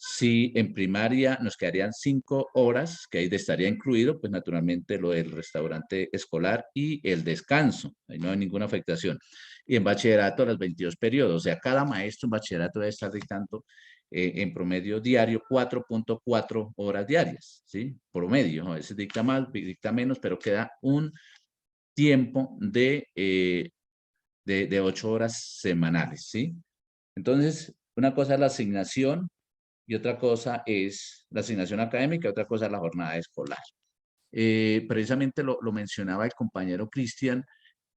Si en primaria nos quedarían 5 horas, que ahí estaría incluido, pues naturalmente lo del restaurante escolar y el descanso, ahí no hay ninguna afectación. Y en bachillerato las 22 periodos, o sea, cada maestro en bachillerato debe estar dictando en promedio diario 4.4 horas diarias, ¿sí? Promedio, a veces dicta más, dicta menos, pero queda un tiempo de 8 horas semanales, ¿sí? Entonces, una cosa es la asignación y otra cosa es la asignación académica y otra cosa es la jornada escolar. Precisamente lo mencionaba el compañero Cristian.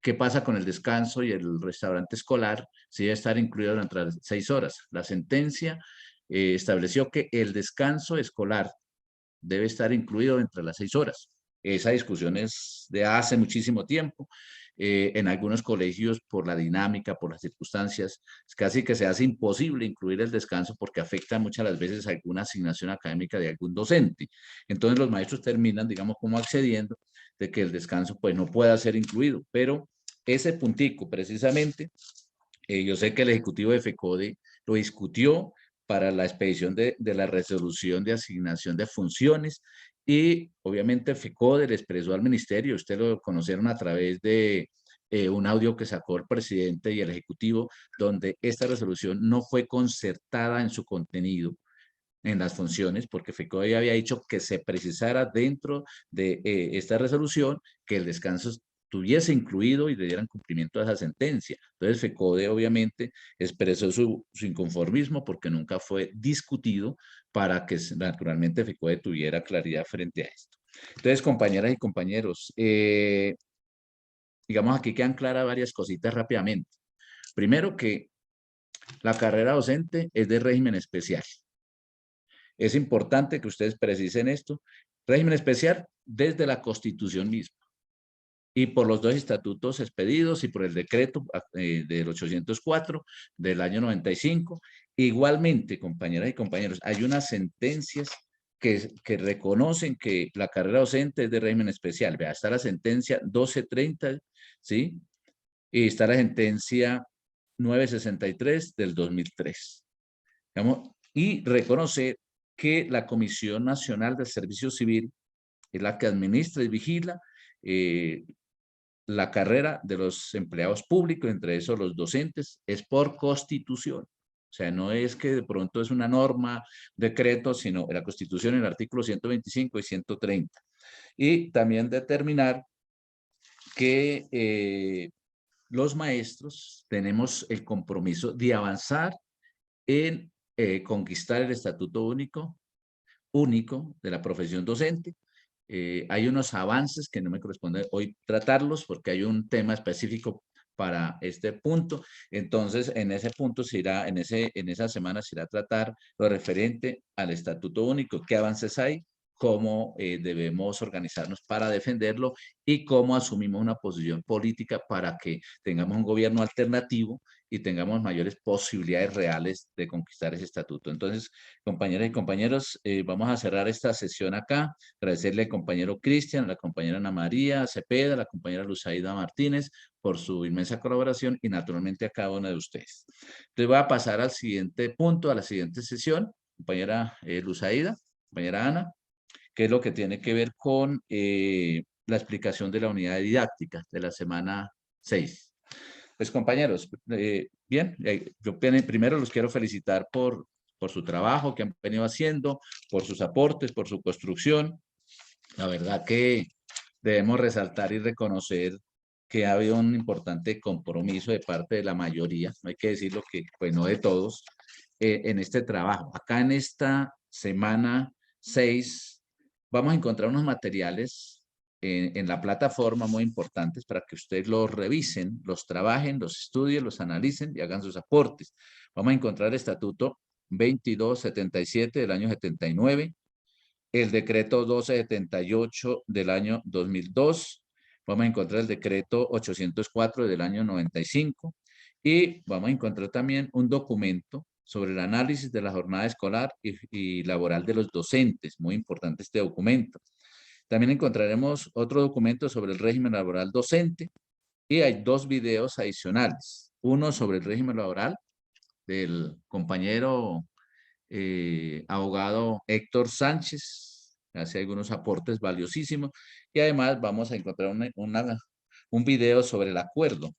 ¿Qué pasa con el descanso y el restaurante escolar? Si debe estar incluido durante las 6 horas. La sentencia estableció que el descanso escolar debe estar incluido entre las 6 horas. Esa discusión es de hace muchísimo tiempo. En algunos colegios, por la dinámica, por las circunstancias, casi que se hace imposible incluir el descanso porque afecta muchas las veces alguna asignación académica de algún docente. Entonces los maestros terminan, digamos, como accediendo de que el descanso pues no pueda ser incluido, pero ese puntico precisamente, yo sé que el ejecutivo de FECODE lo discutió para la expedición de la resolución de asignación de funciones y obviamente FECODE le expresó al ministerio, ustedes lo conocieron a través de un audio que sacó el presidente y el ejecutivo, donde esta resolución no fue concertada en su contenido, en las funciones, porque FECODE ya había dicho que se precisara dentro de esta resolución que el descanso estuviese incluido y le dieran cumplimiento a esa sentencia. Entonces FECODE obviamente expresó su inconformismo porque nunca fue discutido para que naturalmente FECODE tuviera claridad frente a esto. Entonces, compañeras y compañeros, digamos aquí quedan claras varias cositas rápidamente. Primero que la carrera docente es de régimen especial. Es importante que ustedes precisen esto. Régimen especial desde la Constitución misma y por los 2 estatutos expedidos y por el decreto del 804 del año 95. Igualmente, compañeras y compañeros, hay unas sentencias que reconocen que la carrera docente es de régimen especial. Vea, está la sentencia 1230, ¿sí? Y está la sentencia 963 del 2003. Digamos, y reconocer que la Comisión Nacional del Servicio Civil es la que administra y vigila la carrera de los empleados públicos, entre esos los docentes, es por Constitución. O sea, no es que de pronto es una norma, decreto, sino la Constitución en el artículo 125 y 130. Y también determinar que los maestros tenemos el compromiso de avanzar en conquistar el estatuto único de la profesión docente. Hay unos avances que no me corresponde hoy tratarlos porque hay un tema específico para este punto. Entonces, en ese punto se irá, en esa semana se irá a tratar lo referente al estatuto único, qué avances hay, cómo debemos organizarnos para defenderlo y cómo asumimos una posición política para que tengamos un gobierno alternativo y tengamos mayores posibilidades reales de conquistar ese estatuto. Entonces, compañeras y compañeros, vamos a cerrar esta sesión acá. Agradecerle al compañero Cristian, a la compañera Ana María Cepeda, a la compañera Luzaida Martínez por su inmensa colaboración y naturalmente a cada una de ustedes. Entonces voy a pasar al siguiente punto, a la siguiente sesión. Compañera Luzaida, compañera Ana, que es lo que tiene que ver con la explicación de la unidad didáctica de la semana 6. Pues compañeros, bien, yo primero los quiero felicitar por su trabajo que han venido haciendo, por sus aportes, por su construcción. La verdad que debemos resaltar y reconocer que ha habido un importante compromiso de parte de la mayoría, no hay que decirlo que, pues no de todos, en este trabajo. Acá en esta semana 6 vamos a encontrar unos materiales en la plataforma muy importantes para que ustedes los revisen, los trabajen, los estudien, los analicen y hagan sus aportes. Vamos a encontrar el estatuto 2277 del año 79, el decreto 1278 del año 2002, vamos a encontrar el decreto 804 del año 95 y vamos a encontrar también un documento sobre el análisis de la jornada escolar y laboral de los docentes. Muy importante este documento. También encontraremos otro documento sobre el régimen laboral docente y hay dos videos adicionales. Uno sobre el régimen laboral del compañero abogado Héctor Sánchez, hace algunos aportes valiosísimos y además vamos a encontrar un video sobre el acuerdo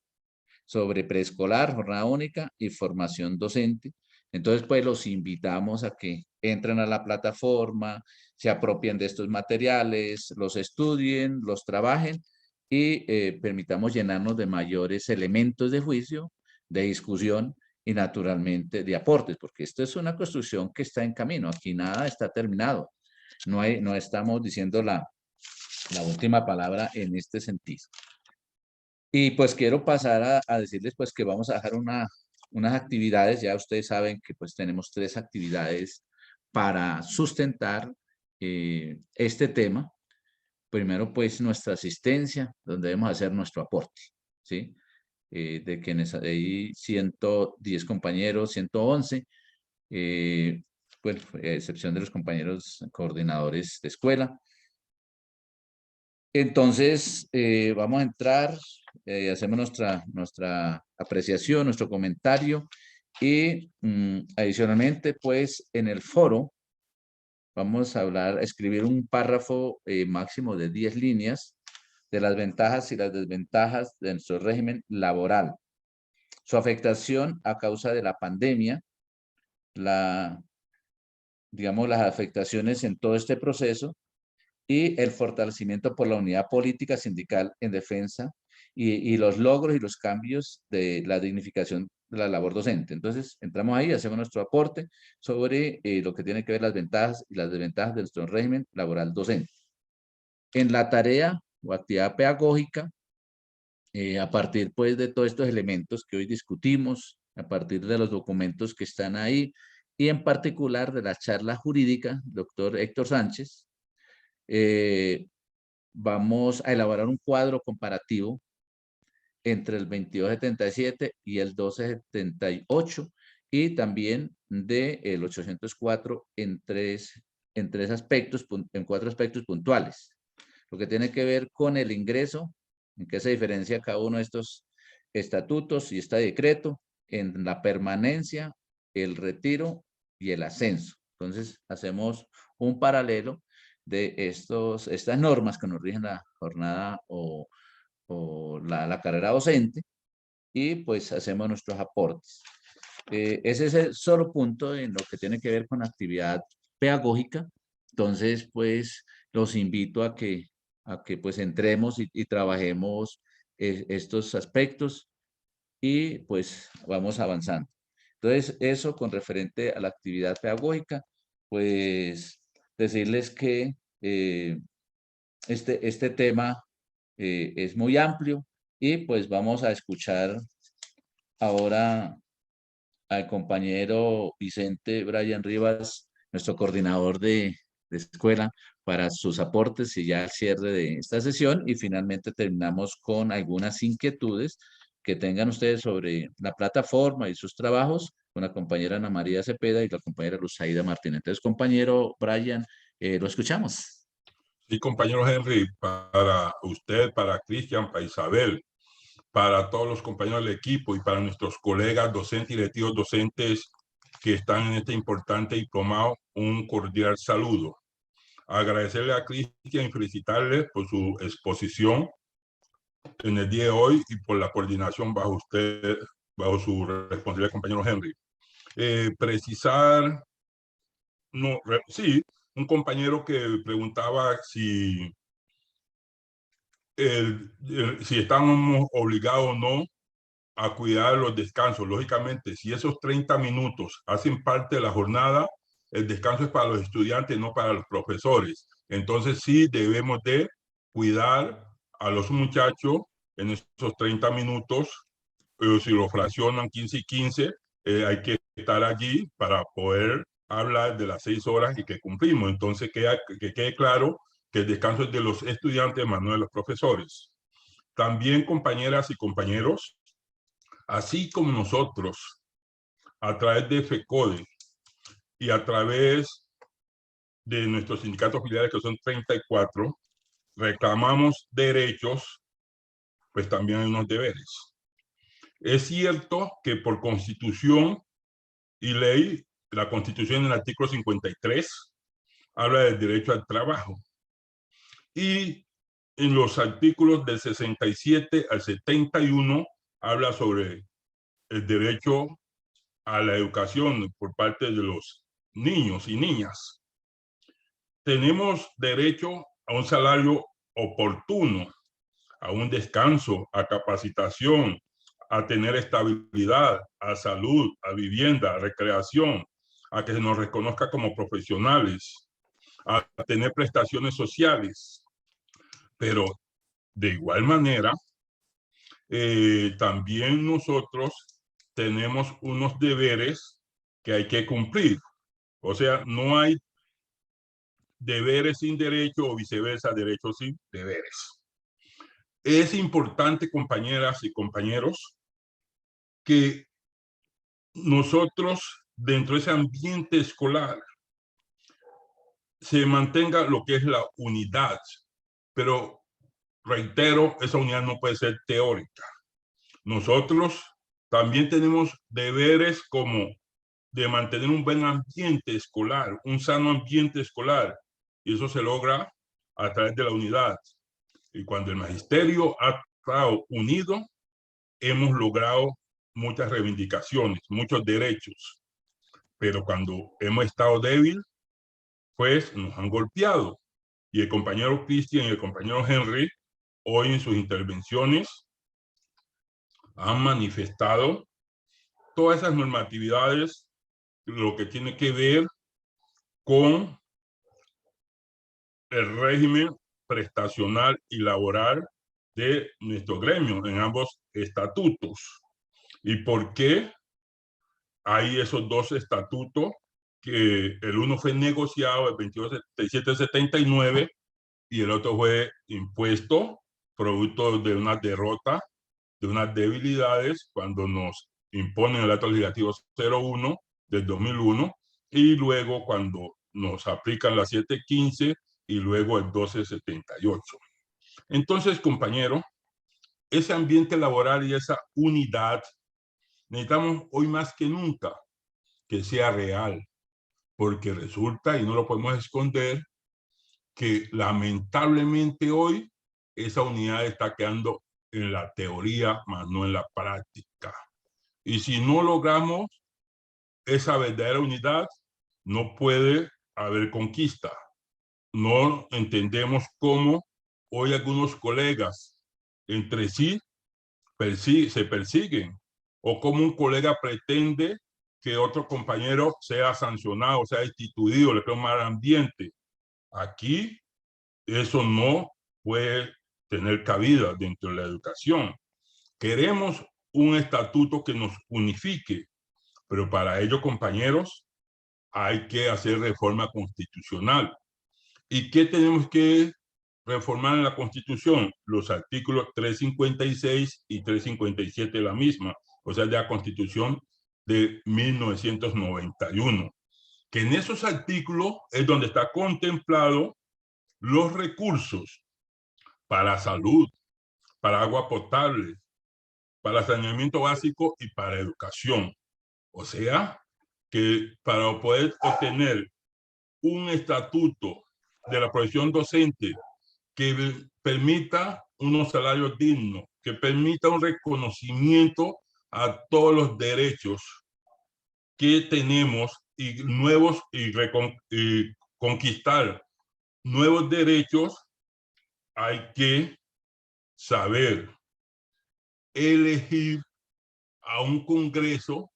sobre preescolar, jornada única y formación docente. Entonces, pues los invitamos a que entren a la plataforma, se apropien de estos materiales, los estudien, los trabajen y permitamos llenarnos de mayores elementos de juicio, de discusión y naturalmente de aportes, porque esto es una construcción que está en camino. Aquí nada está terminado. No estamos diciendo la última palabra en este sentido. Y pues quiero pasar a decirles pues que vamos a dejar unas actividades. Ya ustedes saben que pues tenemos 3 actividades para sustentar este tema. Primero pues nuestra asistencia, donde debemos hacer nuestro aporte, ¿sí? De quienes hay 110 compañeros, 111, pues a excepción de los compañeros coordinadores de escuela. Entonces, vamos a entrar, hacemos nuestra apreciación, nuestro comentario y adicionalmente, pues en el foro vamos a escribir un párrafo máximo de 10 líneas de las ventajas y las desventajas de nuestro régimen laboral, su afectación a causa de la pandemia, digamos, las afectaciones en todo este proceso, y el fortalecimiento por la unidad política sindical en defensa y los logros y los cambios de la dignificación de la labor docente. Entonces, entramos ahí, hacemos nuestro aporte sobre lo que tiene que ver las ventajas y las desventajas de nuestro régimen laboral docente. En la tarea o actividad pedagógica, a partir pues de todos estos elementos que hoy discutimos, a partir de los documentos que están ahí y en particular de la charla jurídica, doctor Héctor Sánchez, vamos a elaborar un cuadro comparativo entre el 2277 y el 1278 y también del 804 en 4 aspectos puntuales. Lo que tiene que ver con el ingreso, en qué se diferencia cada uno de estos estatutos y este decreto, en la permanencia, el retiro y el ascenso. Entonces, hacemos un paralelo de estas normas que nos rigen la jornada o la carrera docente y pues hacemos nuestros aportes. Ese es el solo punto en lo que tiene que ver con actividad pedagógica. Entonces, pues los invito a que pues entremos y trabajemos estos aspectos y pues vamos avanzando. Entonces, eso con referente a la actividad pedagógica, pues decirles que este tema es muy amplio y pues vamos a escuchar ahora al compañero Vicente Brian Rivas, nuestro coordinador de escuela, para sus aportes y ya el cierre de esta sesión y finalmente terminamos con algunas inquietudes que tengan ustedes sobre la plataforma y sus trabajos con la compañera Ana María Cepeda y la compañera Luzaida Martínez. Entonces, compañero Brian, lo escuchamos. Sí, compañero Henry, para usted, para Cristian, para Isabel, para todos los compañeros del equipo y para nuestros colegas docentes y directivos docentes que están en este importante diplomado, un cordial saludo. Agradecerle a Cristian y felicitarle por su exposición en el día de hoy y por la coordinación bajo su responsabilidad, compañero Henry. Precisar, no, sí, un compañero que preguntaba si estamos obligados o no a cuidar los descansos. Lógicamente, si esos 30 minutos hacen parte de la jornada, el descanso es para los estudiantes, no para los profesores. Entonces sí debemos de cuidar a los muchachos en esos 30 minutos, si lo fraccionan 15 y 15, hay que estar allí para poder hablar de las 6 horas y que cumplimos. Entonces, que quede claro que el descanso es de los estudiantes, más no de los profesores. También, compañeras y compañeros, así como nosotros, a través de FECODE y a través de nuestros sindicatos filiales, que son 34, reclamamos derechos, pues también hay unos deberes. Es cierto que por Constitución y ley, la Constitución en el artículo 53 habla del derecho al trabajo. Y en los artículos del 67 al 71 habla sobre el derecho a la educación por parte de los niños y niñas. Tenemos derecho a un salario oportuno, a un descanso, a capacitación, a tener estabilidad, a salud, a vivienda, a recreación, a que se nos reconozca como profesionales, a tener prestaciones sociales. Pero de igual manera, también nosotros tenemos unos deberes que hay que cumplir. O sea, no hay deberes sin derecho o viceversa, derechos sin deberes. Es importante, compañeras y compañeros, que nosotros dentro de ese ambiente escolar se mantenga lo que es la unidad, pero reitero, esa unidad no puede ser teórica. Nosotros también tenemos deberes como de mantener un buen ambiente escolar, un sano ambiente escolar, y eso se logra a través de la unidad. Y cuando el magisterio ha estado unido, hemos logrado muchas reivindicaciones, muchos derechos. Pero cuando hemos estado débil, pues nos han golpeado. Y el compañero Cristian y el compañero Henry, hoy en sus intervenciones, han manifestado todas esas normatividades, lo que tiene que ver con el régimen prestacional y laboral de nuestro gremio en ambos estatutos. ¿Y por qué hay esos dos estatutos? Que el uno fue negociado el 22/77/79 y el otro fue impuesto producto de una derrota, de unas debilidades cuando nos imponen el acto legislativo 01 del 2001 y luego cuando nos aplican la 715 y luego el 1278. Entonces, compañero, ese ambiente laboral y esa unidad necesitamos hoy más que nunca que sea real, porque resulta, y no lo podemos esconder, que lamentablemente hoy esa unidad está quedando en la teoría, más no en la práctica. Y si no logramos esa verdadera unidad, no puede haber conquista. No entendemos cómo hoy algunos colegas entre sí se persiguen, o cómo un colega pretende que otro compañero sea sancionado, sea destituido, le crea un mal ambiente. Aquí eso no puede tener cabida dentro de la educación. Queremos un estatuto que nos unifique, pero para ello, compañeros, hay que hacer reforma constitucional. ¿Y qué tenemos que reformar en la Constitución? Los artículos 356 y 357 de la misma, o sea, de la Constitución de 1991, que en esos artículos es donde está contemplado los recursos para salud, para agua potable, para saneamiento básico y para educación. O sea, que para poder obtener un estatuto de la profesión docente que permita unos salarios dignos, que permita un reconocimiento a todos los derechos que tenemos y nuevos y conquistar nuevos derechos, hay que saber elegir a un Congreso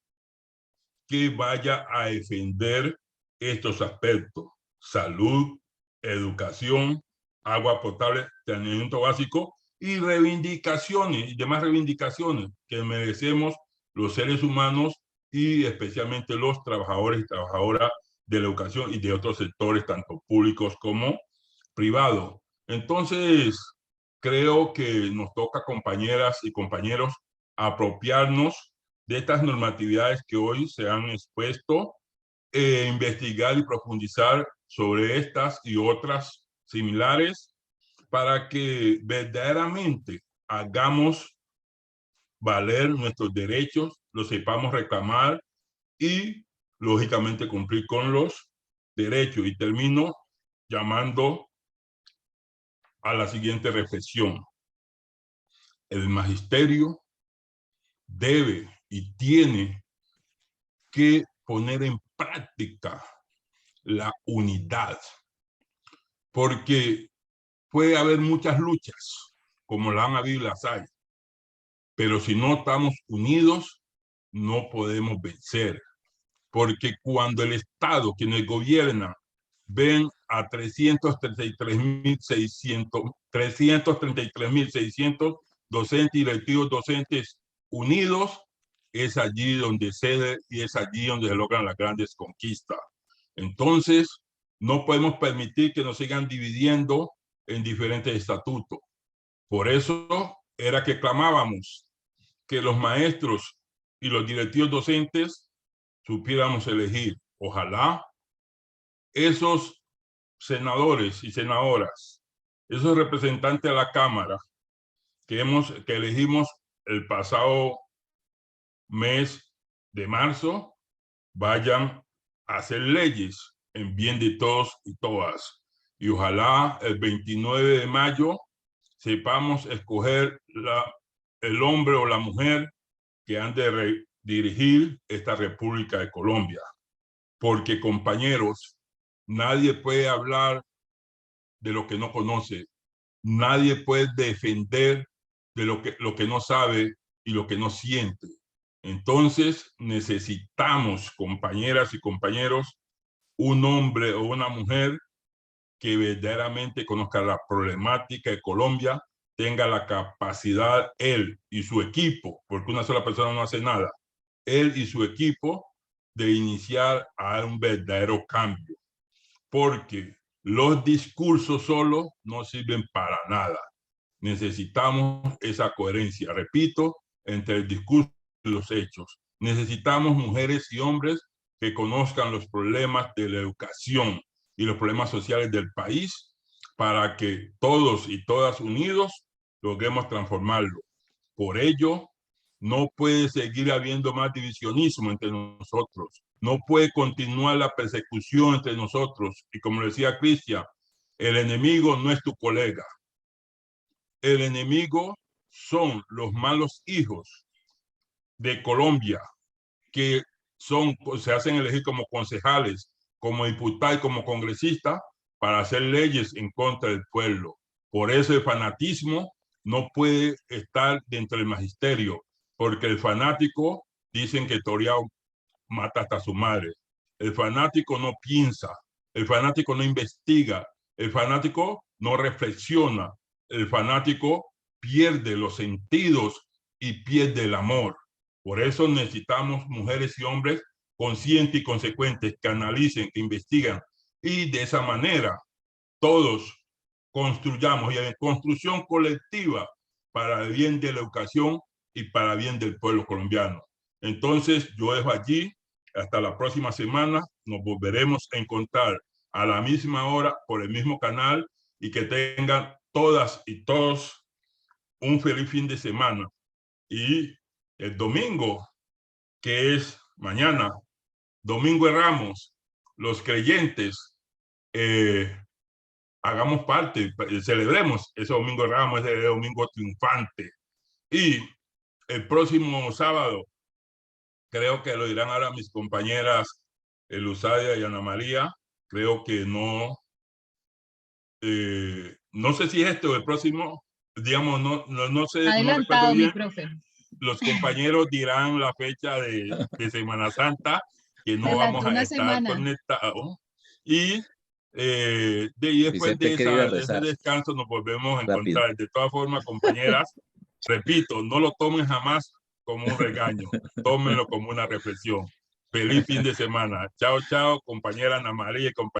que vaya a defender estos aspectos: salud, educación, agua potable, saneamiento básico y reivindicaciones y demás reivindicaciones que merecemos los seres humanos y especialmente los trabajadores y trabajadoras de la educación y de otros sectores, tanto públicos como privados. Entonces, creo que nos toca, compañeras y compañeros, apropiarnos de estas normatividades que hoy se han expuesto, investigar y profundizar sobre estas y otras similares para que verdaderamente hagamos valer nuestros derechos, los sepamos reclamar y, lógicamente, cumplir con los derechos. Y termino llamando a la siguiente reflexión. El magisterio debe y tiene que poner en práctica la unidad, porque puede haber muchas luchas, como la han habido y las hay, pero si no estamos unidos, no podemos vencer, porque cuando el Estado, quienes gobiernan, ven a 333.600 docentes y directivos docentes unidos, es allí donde cede y es allí donde se logran las grandes conquistas. Entonces, no podemos permitir que nos sigan dividiendo en diferentes estatutos. Por eso era que clamábamos que los maestros y los directivos docentes supiéramos elegir. Ojalá esos senadores y senadoras, esos representantes a la Cámara que elegimos el pasado mes de marzo, vayan a hacer leyes en bien de todos y todas. Y ojalá el 29 de mayo sepamos escoger el hombre o la mujer que han de dirigir esta República de Colombia. Porque, compañeros, nadie puede hablar de lo que no conoce. Nadie puede defender de lo que no sabe y lo que no siente. Entonces, necesitamos, compañeras y compañeros, un hombre o una mujer que verdaderamente conozca la problemática de Colombia, tenga la capacidad, él y su equipo, porque una sola persona no hace nada, él y su equipo, de iniciar a un verdadero cambio. Porque los discursos solo no sirven para nada. Necesitamos esa coherencia, repito, entre el discurso y los hechos. Necesitamos mujeres y hombres que conozcan los problemas de la educación y los problemas sociales del país para que todos y todas unidos logremos transformarlo. Por ello, no puede seguir habiendo más divisionismo entre nosotros. No puede continuar la persecución entre nosotros. Y como decía Cristian, el enemigo no es tu colega. El enemigo son los malos hijos de Colombia que se hacen elegir como concejales, como diputados y como congresistas para hacer leyes en contra del pueblo. Por eso el fanatismo no puede estar dentro del magisterio, porque el fanático, dicen que Toriao mata hasta a su madre. El fanático no piensa, el fanático no investiga, el fanático no reflexiona, el fanático pierde los sentidos y pierde el amor. Por eso necesitamos mujeres y hombres conscientes y consecuentes que analicen, que investigan, y de esa manera todos construyamos, y en construcción colectiva para el bien de la educación y para el bien del pueblo colombiano. Entonces yo dejo allí, hasta la próxima semana, nos volveremos a encontrar a la misma hora por el mismo canal, y que tengan todas y todos un feliz fin de semana. Y el domingo, que es mañana, Domingo de Ramos, los creyentes, hagamos parte, celebremos ese Domingo de Ramos, ese domingo triunfante. Y el próximo sábado, creo que lo dirán ahora mis compañeras Luzadia y Ana María, creo que no sé si es este o el próximo, digamos, no sé. Adelantado, no bien. Mi profe. Los compañeros dirán la fecha de Semana Santa, que no vamos a estar conectados. Y después de ese descanso nos volvemos a encontrar. De todas formas, compañeras, repito, no lo tomen jamás como un regaño, tómenlo como una reflexión. Feliz fin de semana. Chao, chao, compañera Ana María y compañera.